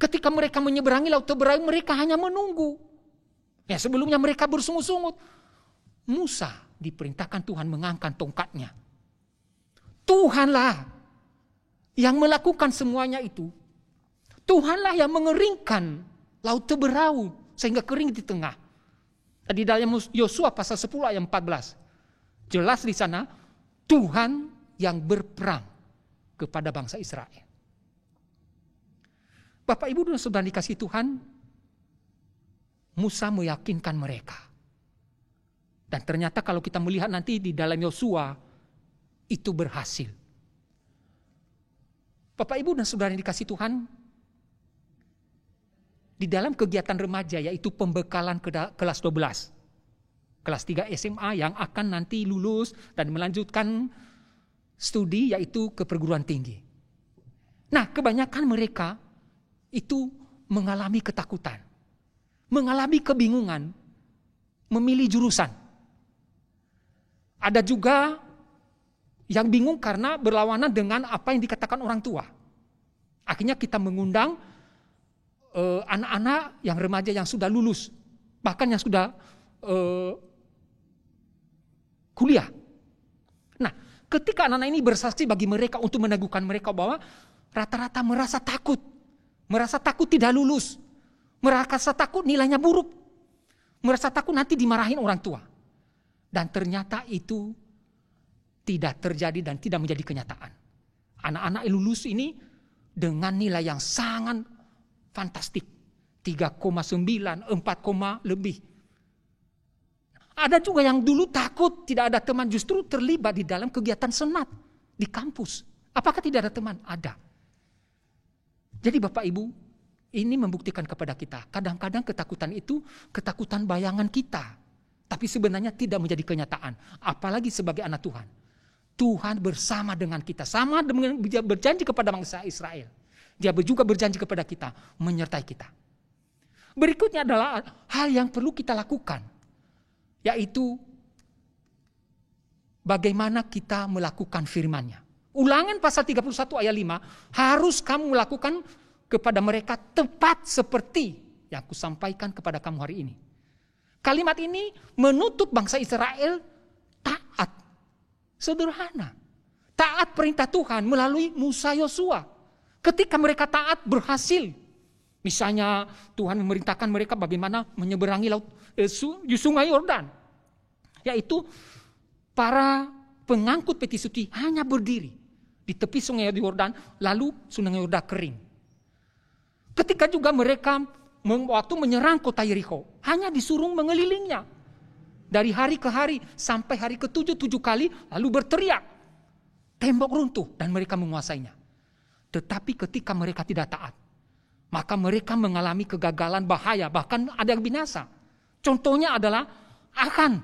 Ketika mereka menyeberangi Laut Teberau, mereka hanya menunggu. Ya, sebelumnya mereka bersungut-sungut. Musa diperintahkan Tuhan mengangkat tongkatnya. Tuhanlah yang melakukan semuanya itu. Tuhanlah yang mengeringkan Laut Teberau sehingga kering di tengah. Di dalam Yosua pasal 10 ayat 14. Jelas di sana Tuhan yang berperang kepada bangsa Israel. Bapak Ibu dan Saudara dikasihi Tuhan, Musa meyakinkan mereka. Dan ternyata kalau kita melihat nanti di dalam Yosua, itu berhasil. Bapak Ibu dan Saudara dikasihi Tuhan, di dalam kegiatan remaja yaitu pembekalan kelas 12. Kelas 3 SMA yang akan nanti lulus dan melanjutkan studi yaitu ke perguruan tinggi. Nah, kebanyakan mereka itu mengalami ketakutan, mengalami kebingungan, memilih jurusan. Ada juga yang bingung karena berlawanan dengan apa yang dikatakan orang tua. Akhirnya kita mengundang anak-anak yang remaja yang sudah lulus, bahkan yang sudah kuliah. Nah, ketika anak-anak ini bersaksi bagi mereka untuk meneguhkan mereka bahwa rata-rata merasa takut tidak lulus, merasa takut nilainya buruk, merasa takut nanti dimarahin orang tua. Dan ternyata itu tidak terjadi dan tidak menjadi kenyataan. Anak-anak lulus ini dengan nilai yang sangat fantastik, 3,9, 4, lebih. Ada juga yang dulu takut tidak ada teman, justru terlibat di dalam kegiatan senat di kampus. Apakah tidak ada teman? Ada. Jadi Bapak Ibu, ini membuktikan kepada kita, kadang-kadang ketakutan itu ketakutan bayangan kita, tapi sebenarnya tidak menjadi kenyataan. Apalagi sebagai anak Tuhan. Tuhan bersama dengan kita, sama dengan berjanji kepada bangsa Israel. Dia juga berjanji kepada kita, menyertai kita. Berikutnya adalah hal yang perlu kita lakukan, yaitu bagaimana kita melakukan firman-Nya. Ulangan pasal 31 ayat 5, harus kamu melakukan kepada mereka tepat seperti yang aku sampaikan kepada kamu hari ini. Kalimat ini menuntut bangsa Israel taat. Sederhana. Taat perintah Tuhan melalui Musa Yosua. Ketika mereka taat berhasil. Misalnya Tuhan memerintahkan mereka bagaimana menyeberangi sungai Yordan. Yaitu para pengangkut peti suci hanya berdiri di tepi sungai Yordan, lalu sungai Yordan kering. Ketika juga mereka waktu menyerang kota Yeriko, hanya disuruh mengelilingnya. Dari hari ke hari sampai hari ke-7 kali, lalu berteriak. Tembok runtuh dan mereka menguasainya. Tetapi ketika mereka tidak taat, maka mereka mengalami kegagalan, bahaya, bahkan ada yang binasa. Contohnya adalah Akan.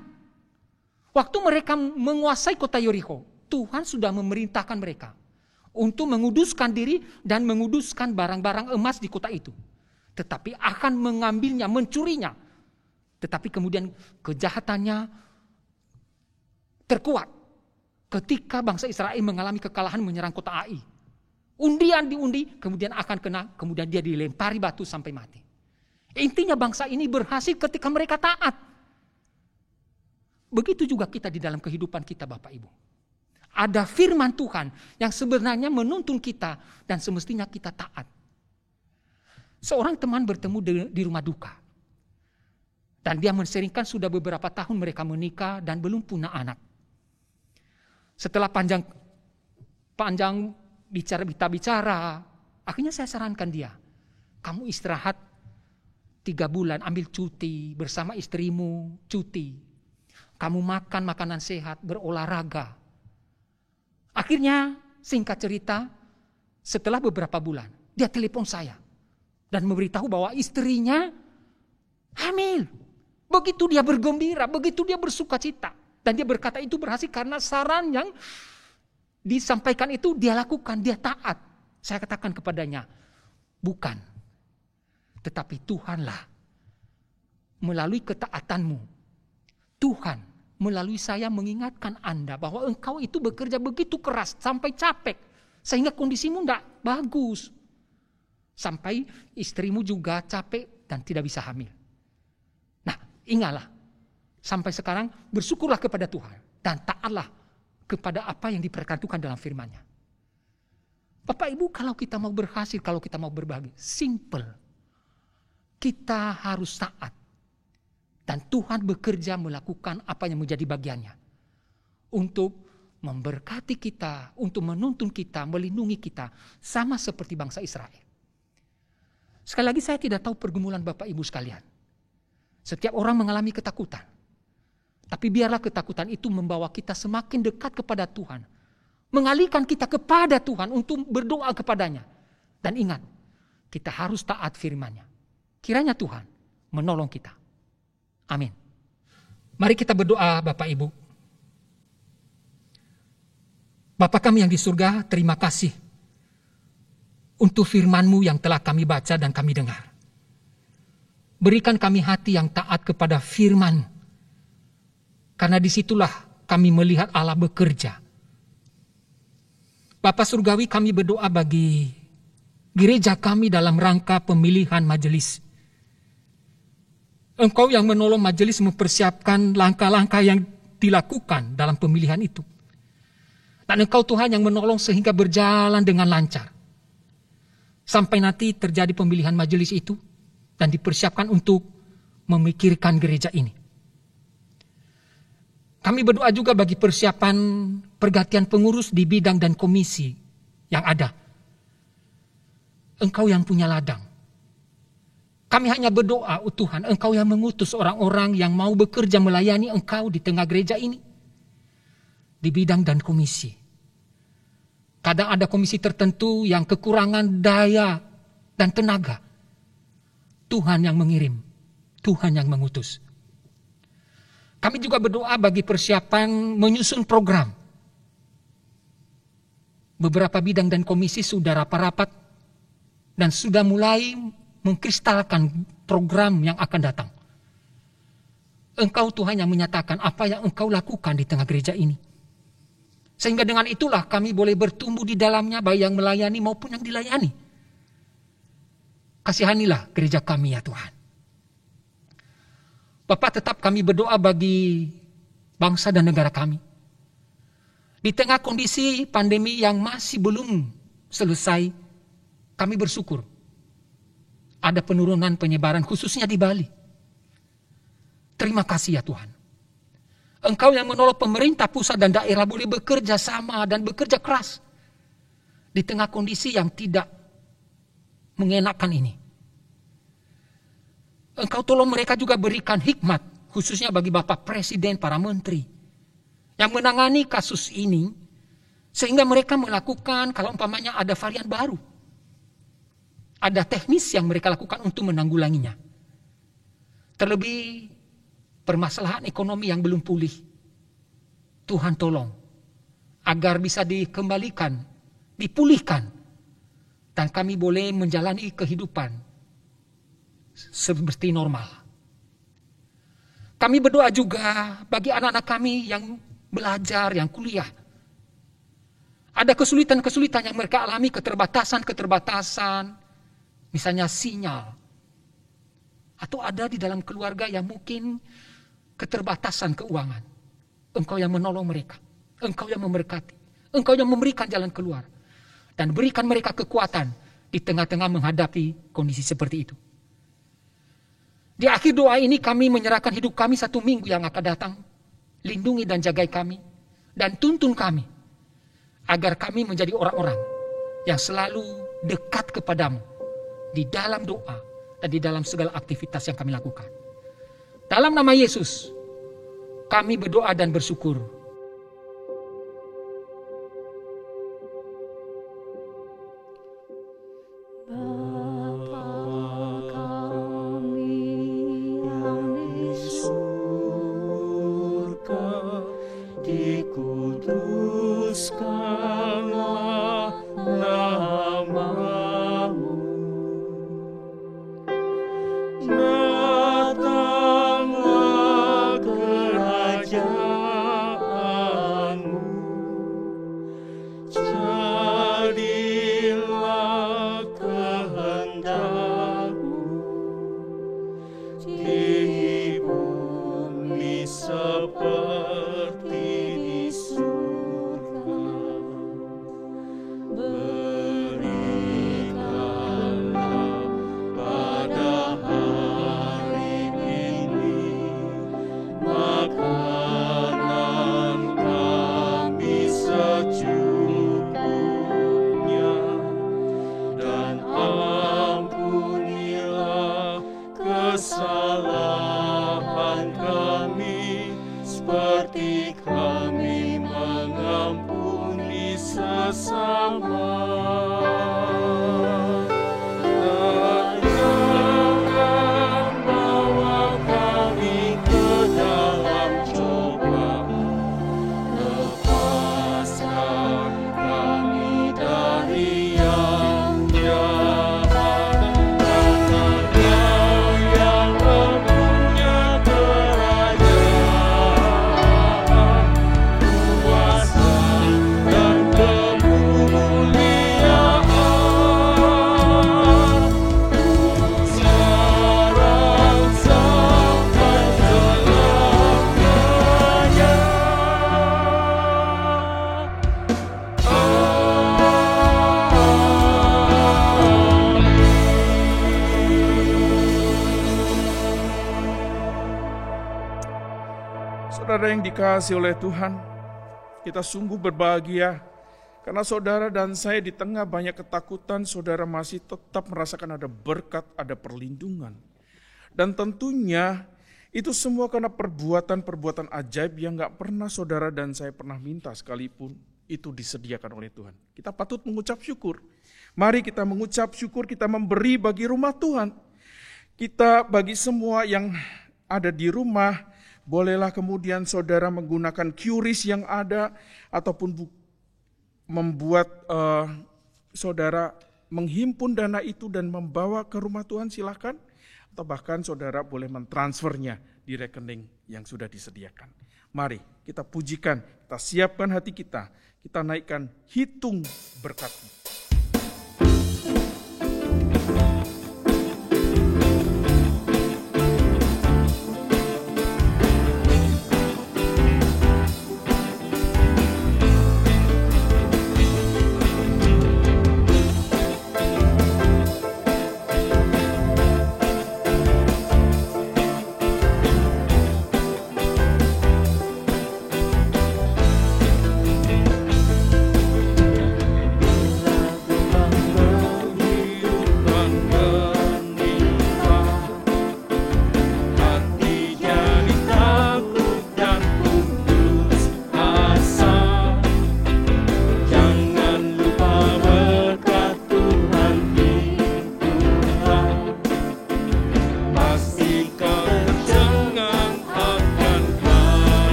Waktu mereka menguasai kota Yeriko, Tuhan sudah memerintahkan mereka untuk menguduskan diri dan menguduskan barang-barang emas di kota itu. Tetapi Akan mengambilnya, mencurinya. Tetapi kemudian kejahatannya terkuat ketika bangsa Israel mengalami kekalahan menyerang kota Ai. Undian diundi, kemudian Akan kena, kemudian dia dilempari batu sampai mati. Intinya bangsa ini berhasil ketika mereka taat. Begitu juga kita di dalam kehidupan kita Bapak Ibu. Ada firman Tuhan yang sebenarnya menuntun kita dan semestinya kita taat. Seorang teman bertemu di rumah duka. Dan dia menseringkan sudah beberapa tahun mereka menikah dan belum punya anak. Setelah panjang bicara, akhirnya saya sarankan dia, kamu istirahat 3 bulan, ambil cuti bersama istrimu, cuti. Kamu makan makanan sehat, berolahraga. Akhirnya singkat cerita, setelah beberapa bulan, dia telepon saya dan memberitahu bahwa istrinya hamil. Begitu dia bergembira, begitu dia bersukacita. Dan dia berkata itu berhasil karena saran yang disampaikan itu dia lakukan, dia taat. Saya katakan kepadanya, bukan. Tetapi Tuhanlah melalui ketaatanmu. Tuhan melalui saya mengingatkan Anda bahwa engkau itu bekerja begitu keras sampai capek. Sehingga kondisimu tidak bagus. Sampai istrimu juga capek dan tidak bisa hamil. Nah, ingatlah. Sampai sekarang bersyukurlah kepada Tuhan. Dan taatlah kepada apa yang diperkatakan dalam firman-Nya. Bapak Ibu, kalau kita mau berhasil, kalau kita mau berbagi, simple. Kita harus taat. Dan Tuhan bekerja melakukan apa yang menjadi bagiannya. Untuk memberkati kita, untuk menuntun kita, melindungi kita. Sama seperti bangsa Israel. Sekali lagi saya tidak tahu pergumulan Bapak Ibu sekalian. Setiap orang mengalami ketakutan. Tapi biarlah ketakutan itu membawa kita semakin dekat kepada Tuhan. Mengalihkan kita kepada Tuhan untuk berdoa kepadanya. Dan ingat, kita harus taat firman-Nya. Kiranya Tuhan menolong kita. Amin. Mari kita berdoa Bapak Ibu. Bapa kami yang di surga, terima kasih untuk firman-Mu yang telah kami baca dan kami dengar. Berikan kami hati yang taat kepada firman. Karena disitulah kami melihat Allah bekerja. Bapa Surgawi, kami berdoa bagi gereja kami dalam rangka pemilihan majelis. Engkau yang menolong majelis mempersiapkan langkah-langkah yang dilakukan dalam pemilihan itu. Dan Engkau Tuhan yang menolong sehingga berjalan dengan lancar. Sampai nanti terjadi pemilihan majelis itu dan dipersiapkan untuk memikirkan gereja ini. Kami berdoa juga bagi persiapan pergantian pengurus di bidang dan komisi yang ada. Engkau yang punya ladang. Kami hanya berdoa, Tuhan, Engkau yang mengutus orang-orang yang mau bekerja melayani Engkau di tengah gereja ini. Di bidang dan komisi. Kadang ada komisi tertentu yang kekurangan daya dan tenaga. Tuhan yang mengirim. Tuhan yang mengutus. Kami juga berdoa bagi persiapan menyusun program. Beberapa bidang dan komisi sudah rapat-rapat dan sudah mulai mengkristalkan program yang akan datang. Engkau Tuhan yang menyatakan apa yang Engkau lakukan di tengah gereja ini. Sehingga dengan itulah kami boleh bertumbuh di dalamnya baik yang melayani maupun yang dilayani. Kasihanilah gereja kami ya Tuhan. Bapak, tetap kami berdoa bagi bangsa dan negara kami. Di tengah kondisi pandemi yang masih belum selesai, kami bersyukur. Ada penurunan penyebaran khususnya di Bali. Terima kasih ya Tuhan. Engkau yang menolong pemerintah pusat dan daerah boleh bekerja sama dan bekerja keras. Di tengah kondisi yang tidak mengenakan ini. Engkau tolong mereka juga berikan hikmat, khususnya bagi Bapak Presiden, para menteri, yang menangani kasus ini, sehingga mereka melakukan, kalau umpamanya ada varian baru, ada teknis yang mereka lakukan untuk menanggulanginya. Terlebih, permasalahan ekonomi yang belum pulih. Tuhan tolong, agar bisa dikembalikan, dipulihkan, dan kami boleh menjalani kehidupan seperti normal. Kami berdoa juga bagi anak-anak kami yang belajar, yang kuliah. Ada kesulitan-kesulitan yang mereka alami, keterbatasan, misalnya sinyal. Atau ada di dalam keluarga yang mungkin keterbatasan keuangan. Engkau yang menolong mereka. Engkau yang memberkati. Engkau yang memberikan jalan keluar. Dan berikan mereka kekuatan di tengah-tengah menghadapi kondisi seperti itu. Di akhir doa ini kami menyerahkan hidup kami 1 minggu yang akan datang. Lindungi dan jagai kami. Dan tuntun kami. Agar kami menjadi orang-orang yang selalu dekat kepadamu. Di dalam doa dan di dalam segala aktivitas yang kami lakukan. Dalam nama Yesus, kami berdoa dan bersyukur. surga, dikuduskanlah nama-Mu. Datanglah kerajaan-Mu, jadilah kehendak-Mu di bumi seperti di surga. Berikanlah pada hari ini makanan kami secukupnya, dan ampunilah kesalahan kami seperti kami mengampuni sesama. Dan jangan bawa kami ke dalam cobaan, lepaskan kami dari yang jahat. Karena Kau yang mempunyai kerajaan, kuasa dan kemuliaan sekarang sampai selamanya. Saudara yang dikasihi oleh Tuhan, kita sungguh berbahagia karena saudara dan saya di tengah banyak ketakutan, saudara masih tetap merasakan ada berkat, ada perlindungan. Dan tentunya itu semua karena perbuatan-perbuatan ajaib yang gak pernah saudara dan saya pernah minta sekalipun, itu disediakan oleh Tuhan. Kita patut mengucap syukur. Mari kita mengucap syukur, kita memberi bagi rumah Tuhan. Kita bagi semua yang ada di rumah, bolehlah kemudian saudara menggunakan QRIS yang ada, ataupun membuat saudara menghimpun dana itu dan membawa ke rumah Tuhan, silakan. Atau bahkan saudara boleh mentransfernya di rekening yang sudah disediakan. Mari kita pujikan, kita siapkan hati kita naikkan hitung berkat-Mu.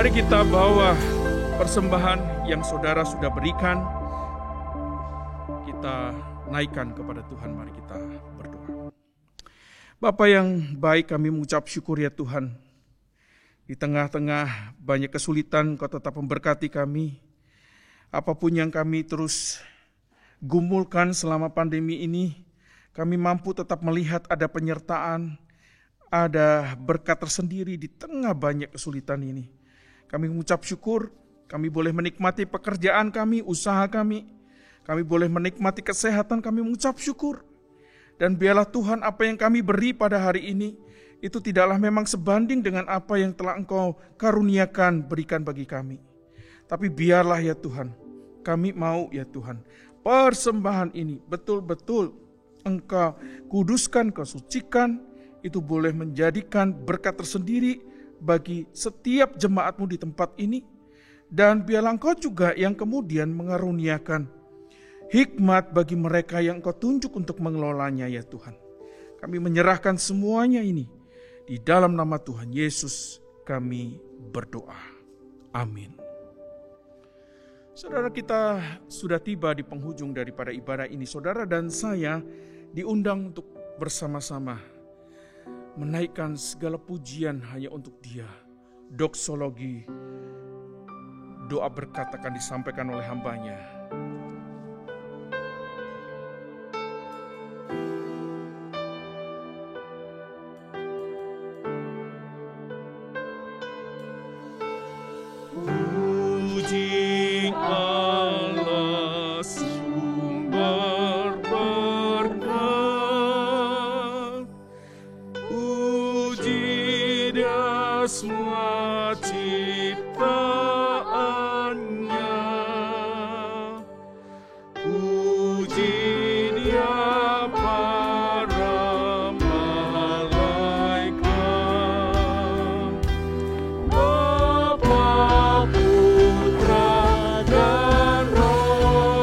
Mari kita bawa persembahan yang saudara sudah berikan, kita naikkan kepada Tuhan. Mari kita berdoa. Bapa yang baik, kami mengucap syukur ya Tuhan. Di tengah-tengah banyak kesulitan, Kau tetap memberkati kami. Apapun yang kami terus gumulkan selama pandemi ini, kami mampu tetap melihat ada penyertaan, ada berkat tersendiri di tengah banyak kesulitan ini. Kami mengucap syukur, kami boleh menikmati pekerjaan kami, usaha kami boleh menikmati kesehatan, kami mengucap syukur. Dan biarlah Tuhan, apa yang kami beri pada hari ini, itu tidaklah memang sebanding dengan apa yang telah Engkau karuniakan berikan bagi kami. Tapi biarlah ya Tuhan, kami mau ya Tuhan, persembahan ini betul-betul Engkau kuduskan, Kau sucikan, itu boleh menjadikan berkat tersendiri bagi setiap jemaat-Mu di tempat ini. Dan biarlah Engkau juga yang kemudian mengaruniakan hikmat bagi mereka yang Engkau tunjuk untuk mengelolanya ya Tuhan. Kami menyerahkan semuanya ini. Di dalam nama Tuhan Yesus kami berdoa. Amin. Saudara, kita sudah tiba di penghujung daripada ibadah ini. Saudara dan saya diundang untuk bersama-sama menaikkan segala pujian hanya untuk Dia. Doksologi, doa berkat akan disampaikan oleh hambanya. Puji Allah sumber berkat, puji Dia semua ciptaannya, puji Dia para malaikat, Bapa, Putra, dan Roh Kudus.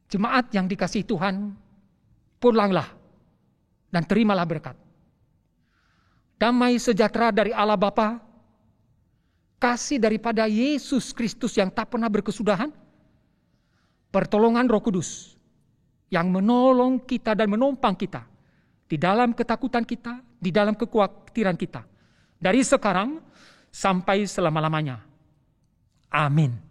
Jemaat yang dikasihi Tuhan, pulanglah dan terimalah berkat. Damai sejahtera dari Allah Bapa, kasih daripada Yesus Kristus yang tak pernah berkesudahan, pertolongan Roh Kudus yang menolong kita dan menopang kita di dalam ketakutan kita, di dalam kekhawatiran kita, dari sekarang sampai selama-lamanya. Amin.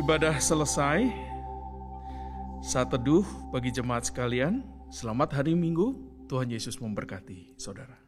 Ibadah selesai. Saat teduh bagi jemaat sekalian. Selamat hari Minggu. Tuhan Yesus memberkati saudara.